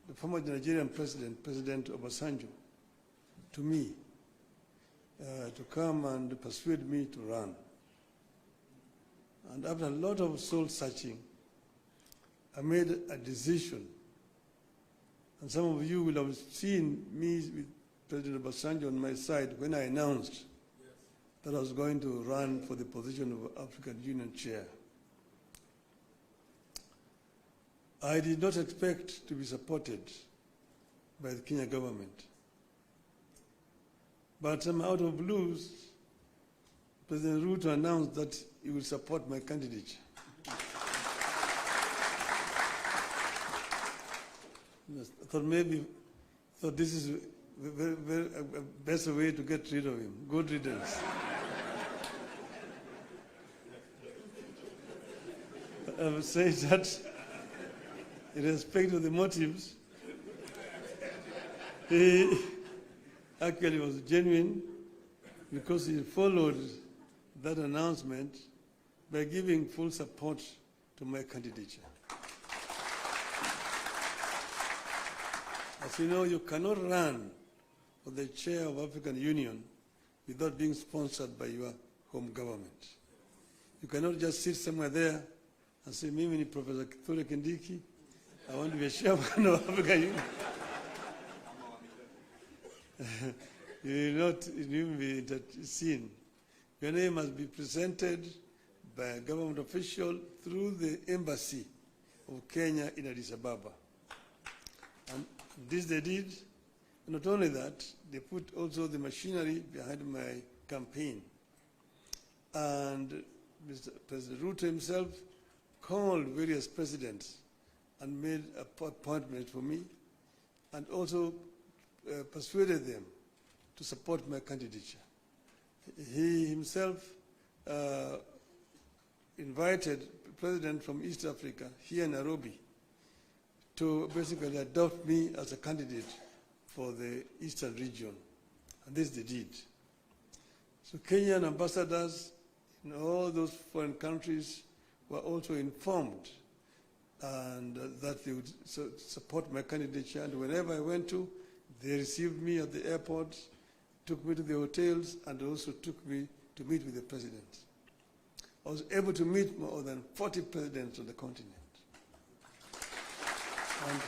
the former Nigerian president, President Obasanjo, to me to come and persuade me to run. And after a lot of soul searching, I made a decision. And some of you will have seen me with President Obasanjo on my side when I announced that I was going to run for the position of African Union chair. I did not expect to be supported by the Kenya government. But out of blues, President Ruto announced that he will support my candidature. I thought this is a better way to get rid of him. Good riddance. I would say that in respect of the motives, he actually was genuine because he followed that announcement by giving full support to my candidature. As you know, you cannot run for the chair of African Union without being sponsored by your home government. You cannot just sit somewhere there and say, Mimi ni Professor Kithure Kindiki, I want to be a chairman of African Union. You will not even be seen. Your name must be presented by a government official through the embassy of Kenya in Addis Ababa. And this they did. Not only that, they put also the machinery behind my campaign. And Mr. President Ruto himself called various presidents and made an appointment for me, and also persuaded them to support my candidature. He himself invited the president from East Africa here in Nairobi to basically adopt me as a candidate for the Eastern region. And this they did. So Kenyan ambassadors in all those foreign countries were also informed and that they would support my candidature. And wherever I went to, they received me at the airport, took me to the hotels, and also took me to meet with the president. I was able to meet more than 40 presidents on the continent. And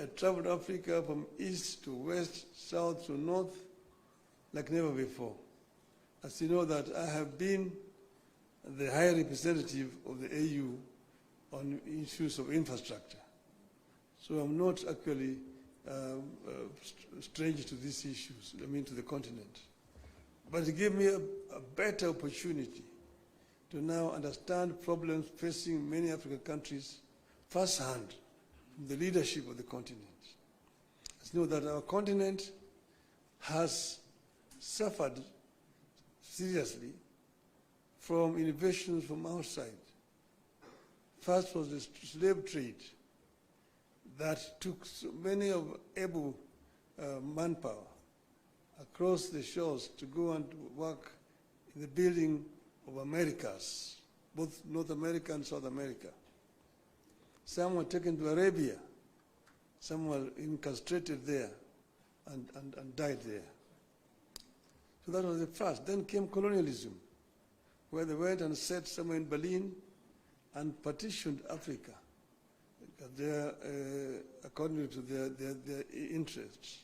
I traveled Africa from east to west, south to north, like never before. As you know that I have been the high representative of the AU on issues of infrastructure. So I'm not actually strange to these issues, I mean to the continent. But it gave me a better opportunity to now understand problems facing many African countries firsthand from the leadership of the continent. As you know that our continent has suffered seriously from innovations from outside. First was the slave trade that took so many of able manpower across the shores to go and work in the building of Americas, both North America and South America. Some were taken to Arabia, some were incarcerated there and died there. So that was the first. Then came colonialism, where they went and set somewhere in Berlin and partitioned Africa according to their interests.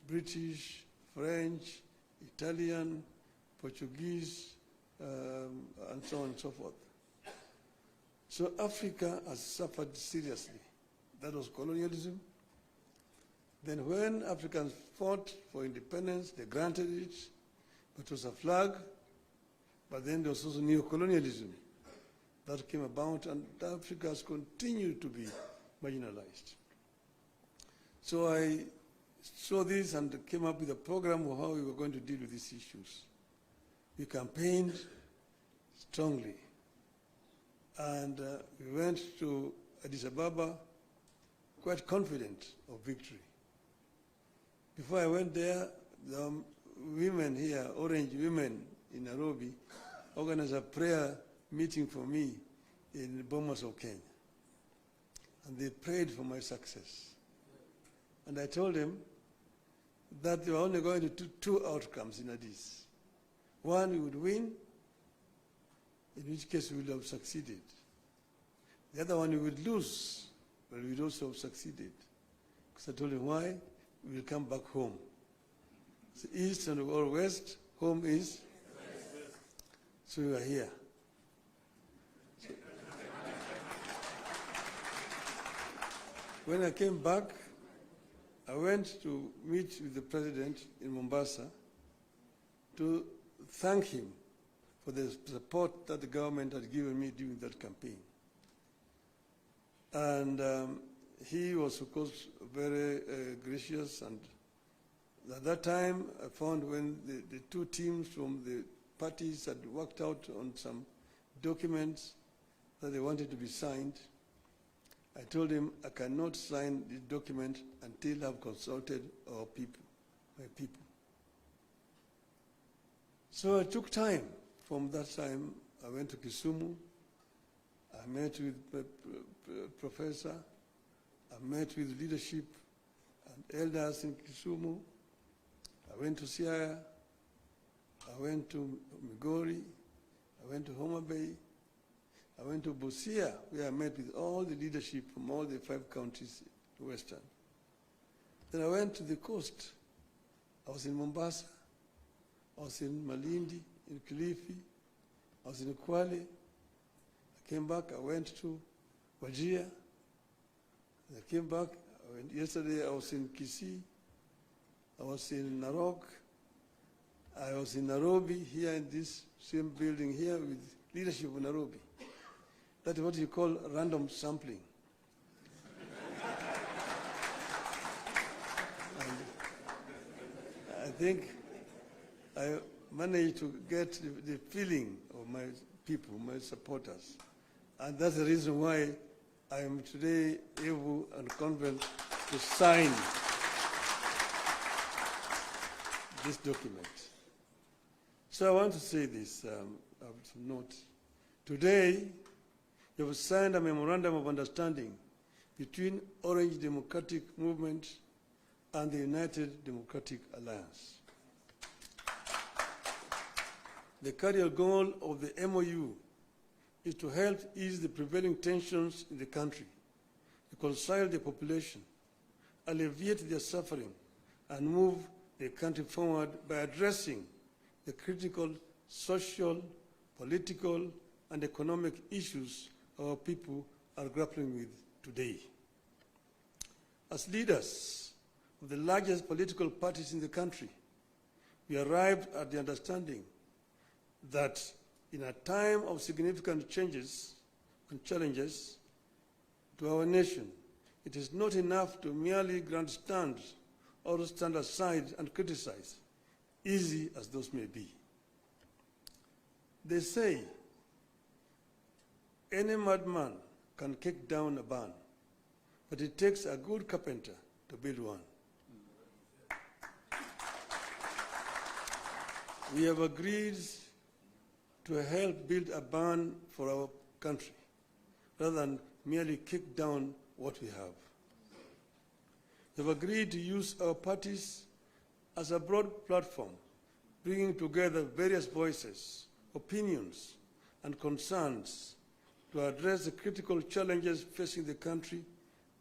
British, French, Italian, Portuguese, and so on and so forth. So Africa has suffered seriously. That was colonialism. Then when Africans fought for independence, they granted it, but it was a flag. But then there was also neo-colonialism that came about, and Africa has continued to be marginalized. So I saw this and came up with a program of how we were going to deal with these issues. We campaigned strongly, and we went to Addis Ababa quite confident of victory. Before I went there, the women here, Orange women in Nairobi, organized a prayer meeting for me in the Bomas of Kenya. And they prayed for my success. And I told them that they were only going to do two outcomes in Addis. One, we would win, in which case we would have succeeded. The other one, we would lose, but we would also have succeeded. Because I told them why, we will come back home. So east and or west, home is? So we are here. When I came back, I went to meet with the president in Mombasa to thank him for the support that the government had given me during that campaign. And he was, of course, very gracious. And at that time, I found when the two teams from the parties had worked out on some documents that they wanted to be signed, I told him I cannot sign the document until I've consulted our people, my people. So I took time. From that time, I went to Kisumu. I met with professor. I met with leadership and elders in Kisumu. I went to Siaya. I went to Migori. I went to Homa Bay. I went to Busia, where I met with all the leadership from all the 5 counties to Western. Then I went to the coast. I was in Mombasa. I was in Malindi, in Kilifi. I was in Kwale. I came back. I went to Wajir. I came back. Yesterday I was in Kisii. I was in Narok. I was in Nairobi, here in this same building here with leadership of Nairobi. That is what you call random sampling. I managed to get the feeling of my people, my supporters. And that's the reason why I am today able and confident to sign this document. So I want to say this, I have to note. Today, you have signed a memorandum of understanding between Orange Democratic Movement and the United Democratic Alliance. The cardinal goal of the MOU is to help ease the prevailing tensions in the country, reconcile the population, alleviate their suffering, and move the country forward by addressing the critical social, political, and economic issues our people are grappling with today. As leaders of the largest political parties in the country, we arrived at the understanding that in a time of significant changes and challenges to our nation, it is not enough to merely grandstand or stand aside and criticize, easy as those may be. They say any madman can kick down a barn, but it takes a good carpenter to build one. We have agreed to help build a barn for our country, rather than merely kick down what we have. We have agreed to use our parties as a broad platform, bringing together various voices, opinions, and concerns to address the critical challenges facing the country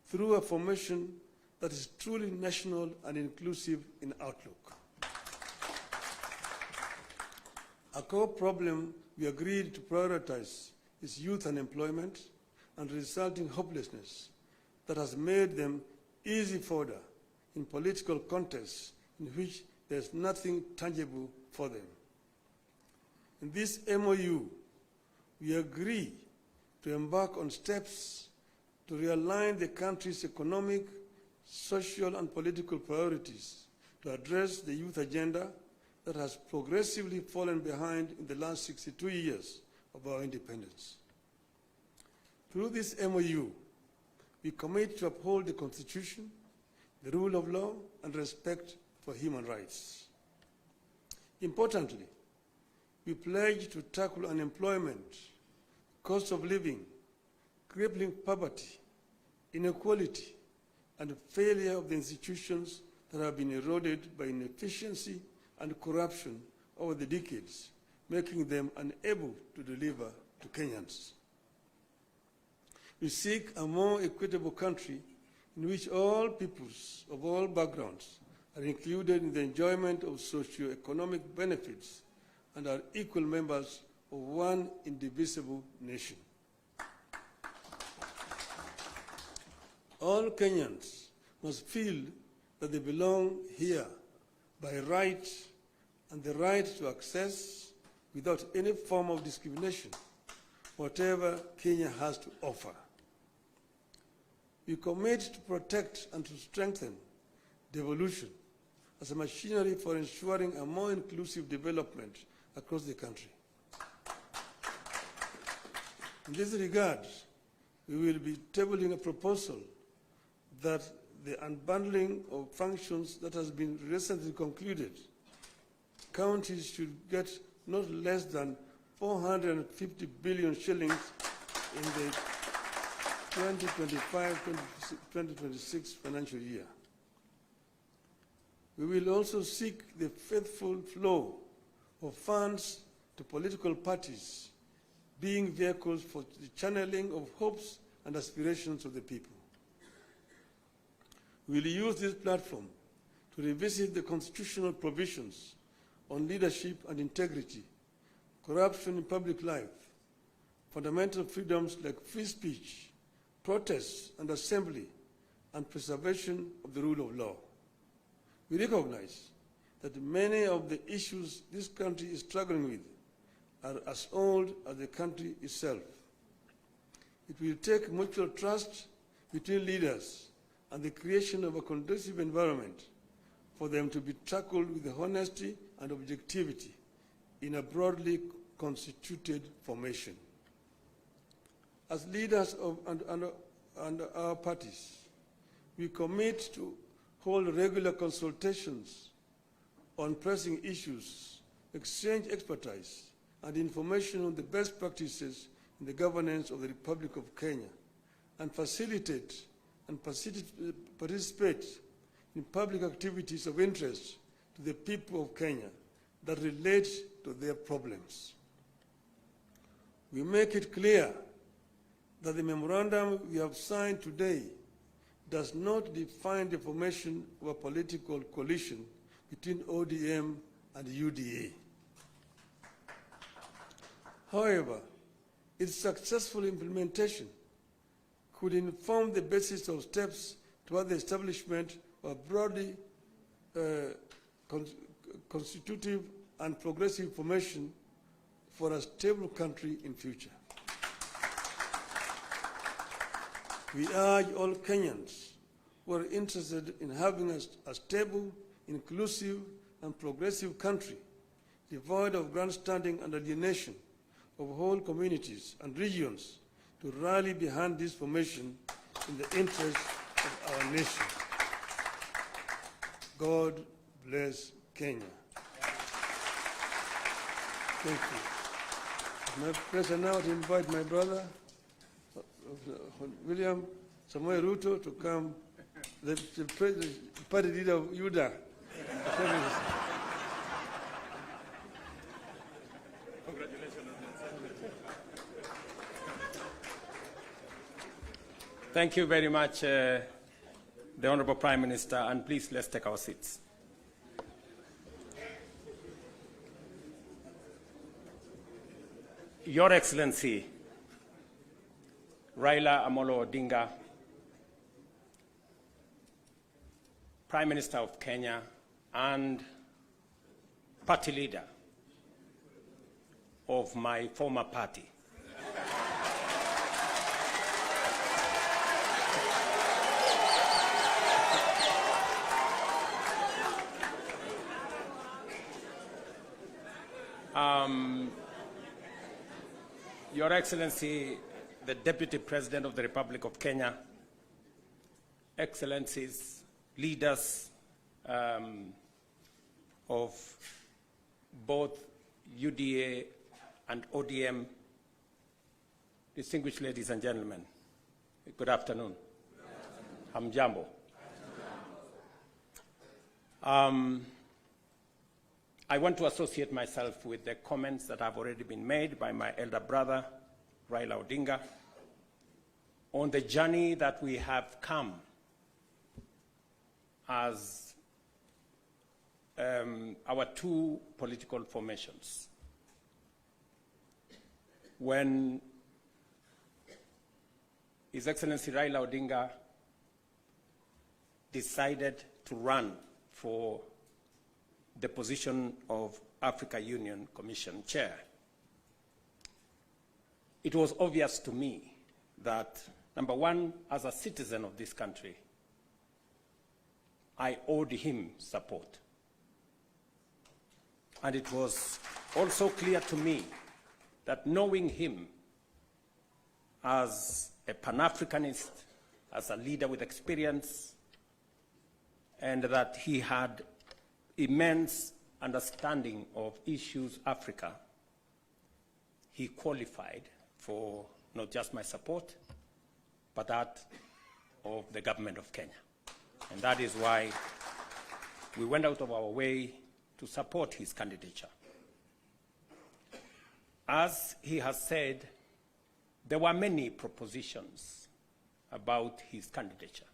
through a formation that is truly national and inclusive in outlook. A core problem we agreed to prioritize is youth unemployment and resulting hopelessness that has made them easy fodder in political contests in which there is nothing tangible for them. In this MOU, we agree to embark on steps to realign the country's economic, social, and political priorities to address the youth agenda that has progressively fallen behind in the last 62 years of our independence. Through this MOU, we commit to uphold the Constitution, the rule of law, and respect for human rights. Importantly, we pledge to tackle unemployment, cost of living, crippling poverty, inequality, and failure of the institutions that have been eroded by inefficiency and corruption over the decades, making them unable to deliver to Kenyans. We seek a more equitable country in which all peoples of all backgrounds are included in the enjoyment of socio-economic benefits and are equal members of one indivisible nation. All Kenyans must feel that they belong here by right and the right to access, without any form of discrimination, whatever Kenya has to offer. We commit to protect and to strengthen devolution as a machinery for ensuring a more inclusive development across the country. In this regard, we will be tabling a proposal that the unbundling of functions that has been recently concluded, counties should get not less than 450 billion shillings in the 2025-2026 financial year. We will also seek the faithful flow of funds to political parties, being vehicles for the channeling of hopes and aspirations of the people. We will use this platform to revisit the constitutional provisions on leadership and integrity, corruption in public life, fundamental freedoms like free speech, protest and assembly, and preservation of the rule of law. We recognize that many of the issues this country is struggling with are as old as the country itself. It will take mutual trust between leaders and the creation of a conducive environment for them to be tackled with honesty and objectivity in a broadly constituted formation. As leaders of and our parties, we commit to hold regular consultations on pressing issues, exchange expertise and information on the best practices in the governance of the Republic of Kenya, and facilitate and participate in public activities of interest to the people of Kenya that relate to their problems. We make it clear that the memorandum we have signed today does not define the formation of a political coalition between ODM and UDA. However, its successful implementation could inform the basis of steps toward the establishment of a broadly constitutive and progressive formation for a stable country in future. We urge all Kenyans who are interested in having a stable, inclusive, and progressive country, devoid of grandstanding and alienation of whole communities and regions, to rally behind this formation in the interest of our nation. God bless Kenya. Thank you. My pleasure now to invite my brother, Wlliam Ruto, to come, the party leader of UDA. Thank you very much, the Honorable Prime Minister, and please let's take our seats. Your Excellency, Raila Amolo Odinga, Prime Minister of Kenya and party leader of my former party. Your Excellency, the Deputy President of the Republic of Kenya, Excellencies, leaders of both UDA and ODM, distinguished ladies and gentlemen, good afternoon. Hamjambo. I want to associate myself with the comments that have already been made by my elder brother, Raila Odinga, on the journey that we have come as our two political formations. When His Excellency Raila Odinga decided to run for the position of Africa Union Commission Chair, it was obvious to me that, number one, as a citizen of this country, I owed him support. And it was also clear to me that knowing him as a Pan-Africanist, as a leader with experience, and that he had immense understanding of issues Africa, he qualified for not just my support, but that of the government of Kenya. And that is why we went out of our way to support his candidature. As he has said, there were many propositions about his candidature.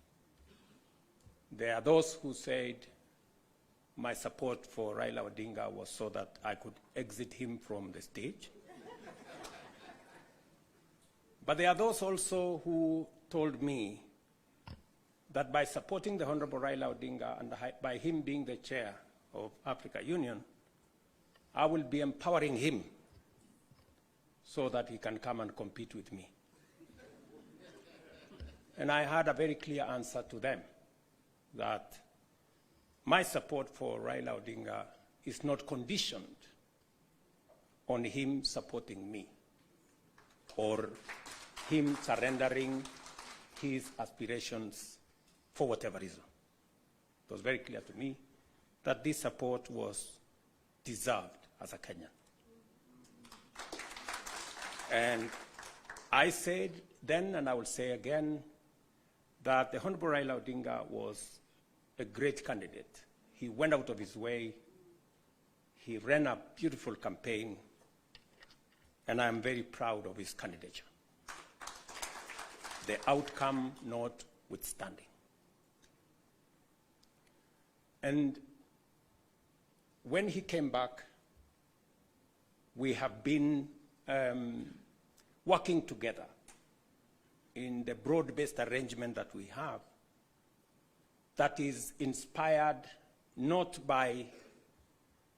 There are those who said my support for Raila Odinga was so that I could exit him from the stage. But there are those also who told me that by supporting the Honorable Raila Odinga and by him being the chair of Africa Union, I will be empowering him so that he can come and compete with me. And I had a very clear answer to them, that my support for Raila Odinga is not conditioned on him supporting me or him surrendering his aspirations for whatever reason. It was very clear to me that this support was deserved as a Kenyan. And I said then, and I will say again, that the Honorable Raila Odinga was a great candidate. He went out of his way. He ran a beautiful campaign, and I am very proud of his candidature. The outcome notwithstanding. And when he came back, we have been working together in the broad-based arrangement that we have that is inspired not by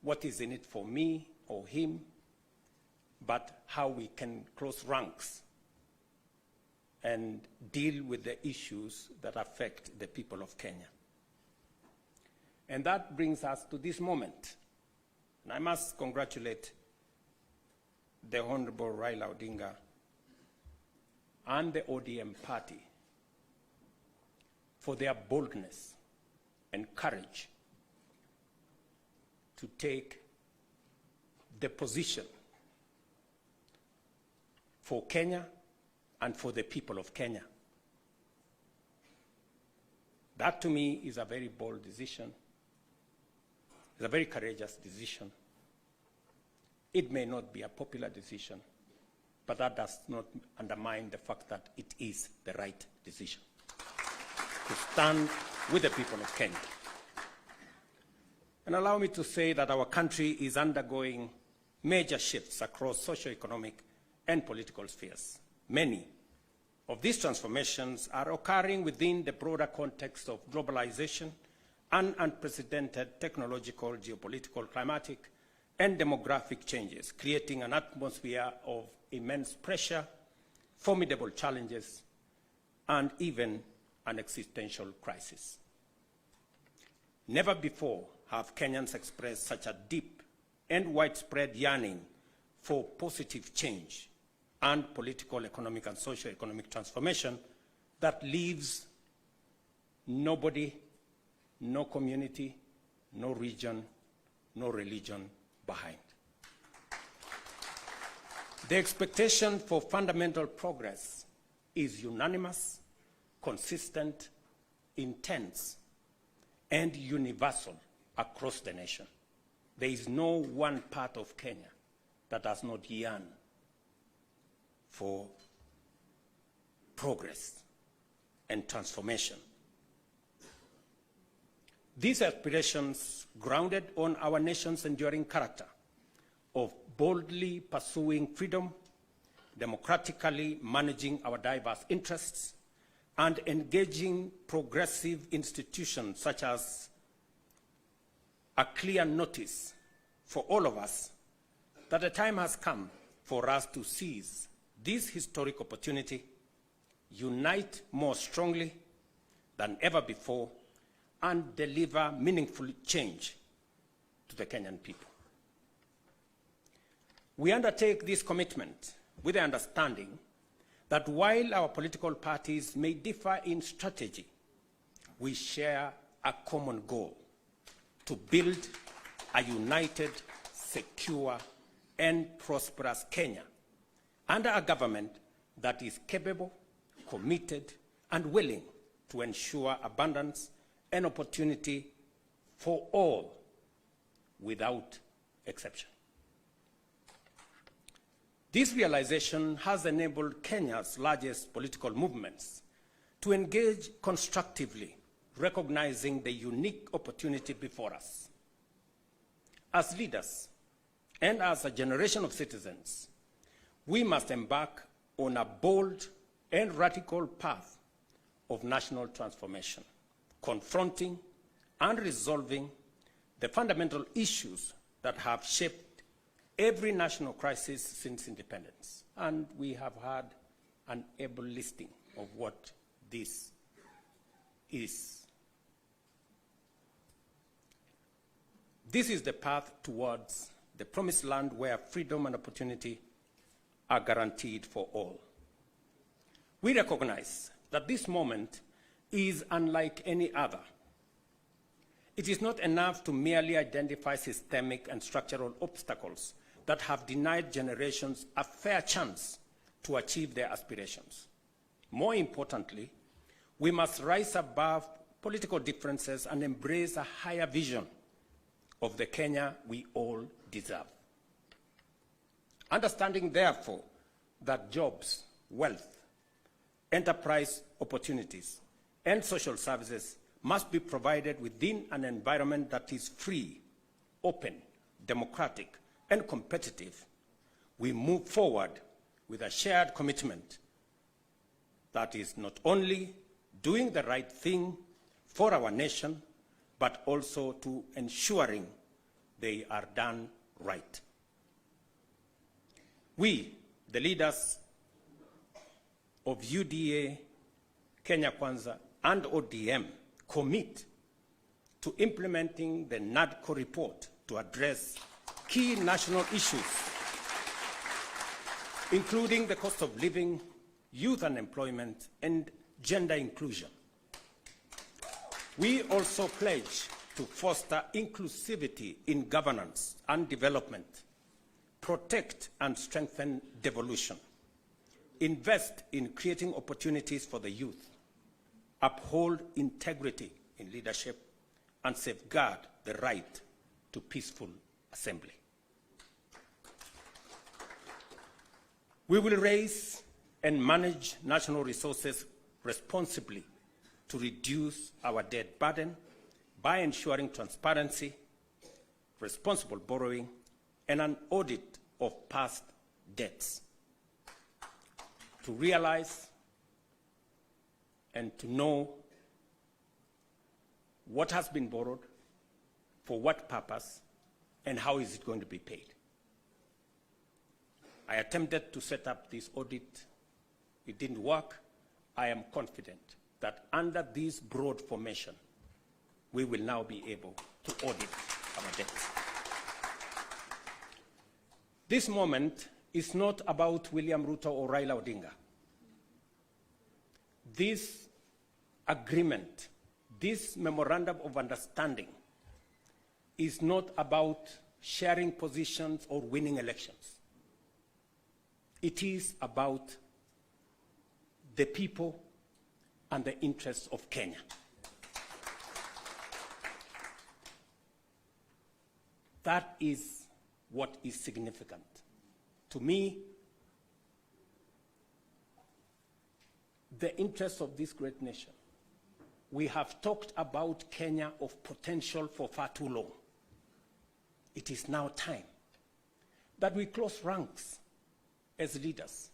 what is in it for me or him, but how we can close ranks and deal with the issues that affect the people of Kenya. And that brings us to this moment. And I must congratulate the Honorable Raila Odinga and the ODM party for their boldness and courage to take the position for Kenya and for the people of Kenya. That to me is a very bold decision. It's a very courageous decision. It may not be a popular decision, but that does not undermine the fact that it is the right decision to stand with the people of Kenya. And allow me to say that our country is undergoing major shifts across socio-economic and political spheres. Many of these transformations are occurring within the broader context of globalization and unprecedented technological, geopolitical, climatic, and demographic changes, creating an atmosphere of immense pressure, formidable challenges, and even an existential crisis. Never before have Kenyans expressed such a deep and widespread yearning for positive change and political, economic, and socio-economic transformation that leaves nobody, no community, no region, no religion behind. The expectation for fundamental progress is unanimous, consistent, intense, and universal across the nation. There is no one part of Kenya that does not yearn for progress and transformation. These aspirations, grounded on our nation's enduring character of boldly pursuing freedom, democratically managing our diverse interests, and engaging progressive institutions such as a clear notice for all of us that the time has come for us to seize this historic opportunity, unite more strongly than ever before, and deliver meaningful change to the Kenyan people. We undertake this commitment with the understanding that while our political parties may differ in strategy, we share a common goal: to build a united, secure, and prosperous Kenya under a government that is capable, committed, and willing to ensure abundance and opportunity for all without exception. This realization has enabled Kenya's largest political movements to engage constructively, recognizing the unique opportunity before us. As leaders and as a generation of citizens, we must embark on a bold and radical path of national transformation, confronting and resolving the fundamental issues that have shaped every national crisis since independence. And we have had an able listing of what this is. This is the path towards the promised land where freedom and opportunity are guaranteed for all. We recognize that this moment is unlike any other. It is not enough to merely identify systemic and structural obstacles that have denied generations a fair chance to achieve their aspirations. More importantly, we must rise above political differences and embrace a higher vision of the Kenya we all deserve. Understanding, therefore, that jobs, wealth, enterprise opportunities, and social services must be provided within an environment that is free, open, democratic, and competitive, we move forward with a shared commitment that is not only doing the right thing for our nation, but also to ensuring they are done right. We, the leaders of UDA, Kenya Kwanza, and ODM, commit to implementing the NADCO report to address key national issues, including the cost of living, youth unemployment, and gender inclusion. We also pledge to foster inclusivity in governance and development, protect and strengthen devolution, invest in creating opportunities for the youth, uphold integrity in leadership, and safeguard the right to peaceful assembly. We will raise and manage national resources responsibly to reduce our debt burden by ensuring transparency, responsible borrowing, and an audit of past debts. To realize and to know what has been borrowed, for what purpose, and how is it going to be paid. I attempted to set up this audit. It didn't work. I am confident that under this broad formation, we will now be able to audit our debts. This moment is not about Wlliam Ruto or Raila Odinga. This agreement, this memorandum of understanding, is not about sharing positions or winning elections. It is about the people and the interests of Kenya. That is what is significant. To me, the interests of this great nation. We have talked about Kenya of potential for far too long. It is now time that we close ranks as leaders,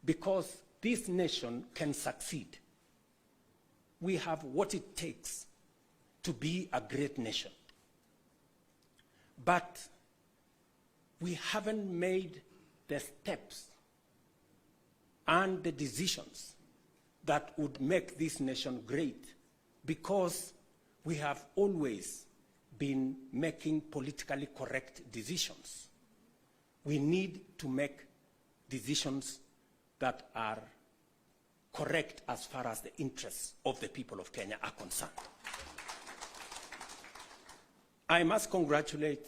because this nation can succeed. We have what it takes to be a great nation. But we haven't made the steps and the decisions that would make this nation great, because we have always been making politically correct decisions. We need to make decisions that are correct as far as the interests of the people of Kenya are concerned. I must congratulate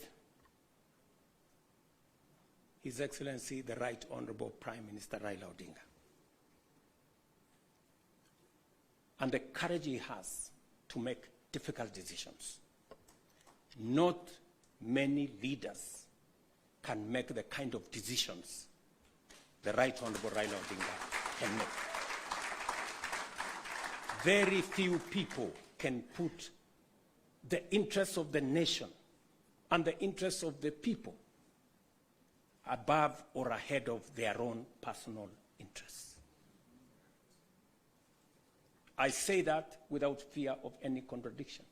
His Excellency, the Right Honorable Prime Minister Raila Odinga, and the courage he has to make difficult decisions. Not many leaders can make the kind of decisions the Right Honorable Raila Odinga can make. Very few people can put the interests of the nation and the interests of the people above or ahead of their own personal interests. I say that without fear of any contradiction,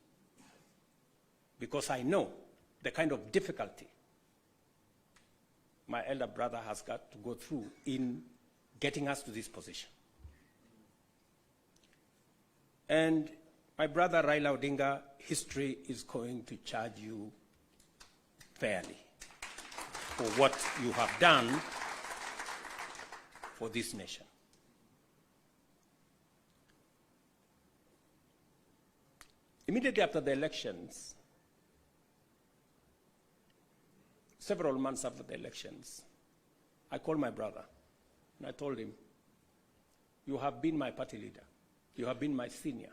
because I know the kind of difficulty my elder brother has got to go through in getting us to this position. And My brother Raila Odinga, history is going to charge you fairly for what you have done for this nation. Immediately after the elections, several months after the elections, I called my brother and I told him, you have been my party leader. You have been my senior.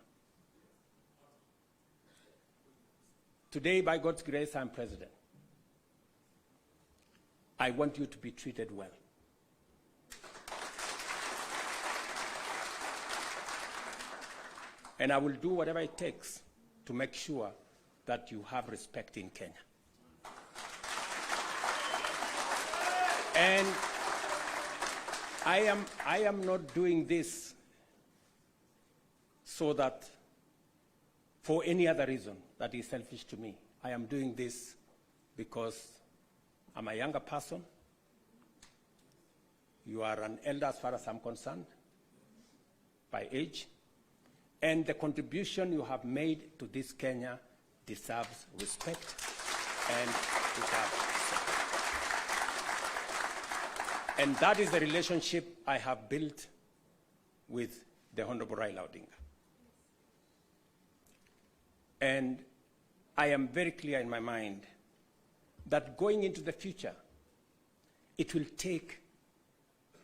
Today, by God's grace, I'm president. I want you to be treated well. And I will do whatever it takes to make sure that you have respect in Kenya. And I am not doing this so that for any other reason that is selfish to me. I am doing this because I'm a younger person. You are an elder as far as I'm concerned, by age. And the contribution you have made to this Kenya deserves respect and deserves respect. And that is the relationship I have built with the Honorable Raila Odinga. And I am very clear in my mind that going into the future, it will take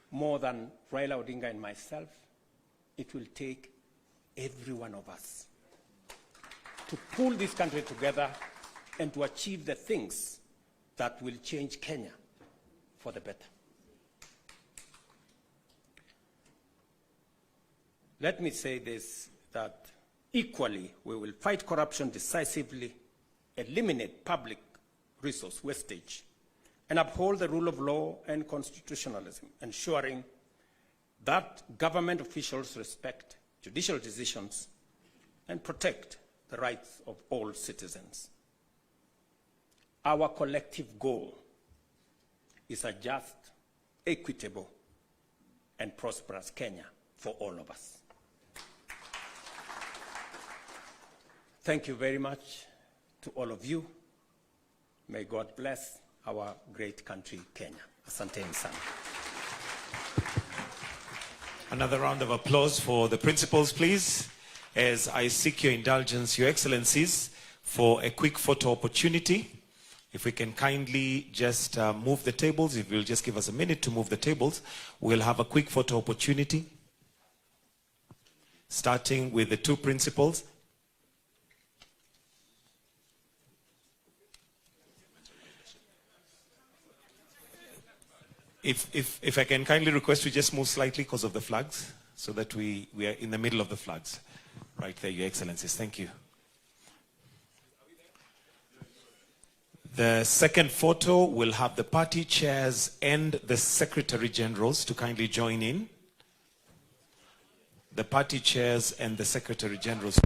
more than Raila Odinga and myself. It will take every one of us to pull this country together and to achieve the things that will change Kenya for the better. Let me say this, that equally we will fight corruption decisively, eliminate public resource wastage, and uphold the rule of law and constitutionalism, ensuring that government officials respect judicial decisions and protect the rights of all citizens. Our collective goal is a just, equitable, and prosperous Kenya for all of us. Thank you very much to all of you. May God bless our great country, Kenya. Asanteni sana. Another round of applause for the principals, please, as I seek your indulgence, Your Excellencies, for a quick photo opportunity. If we can kindly just move the tables, if you'll just give us a minute to move the tables, we'll have a quick photo opportunity, starting with the two principals. If I can kindly request you just move slightly because of the flags, so that we are in the middle of the flags. Right there, Your Excellencies. Thank you. The second photo will have the party chairs and the Secretary Generals to kindly join in. The party chairs and the Secretary Generals.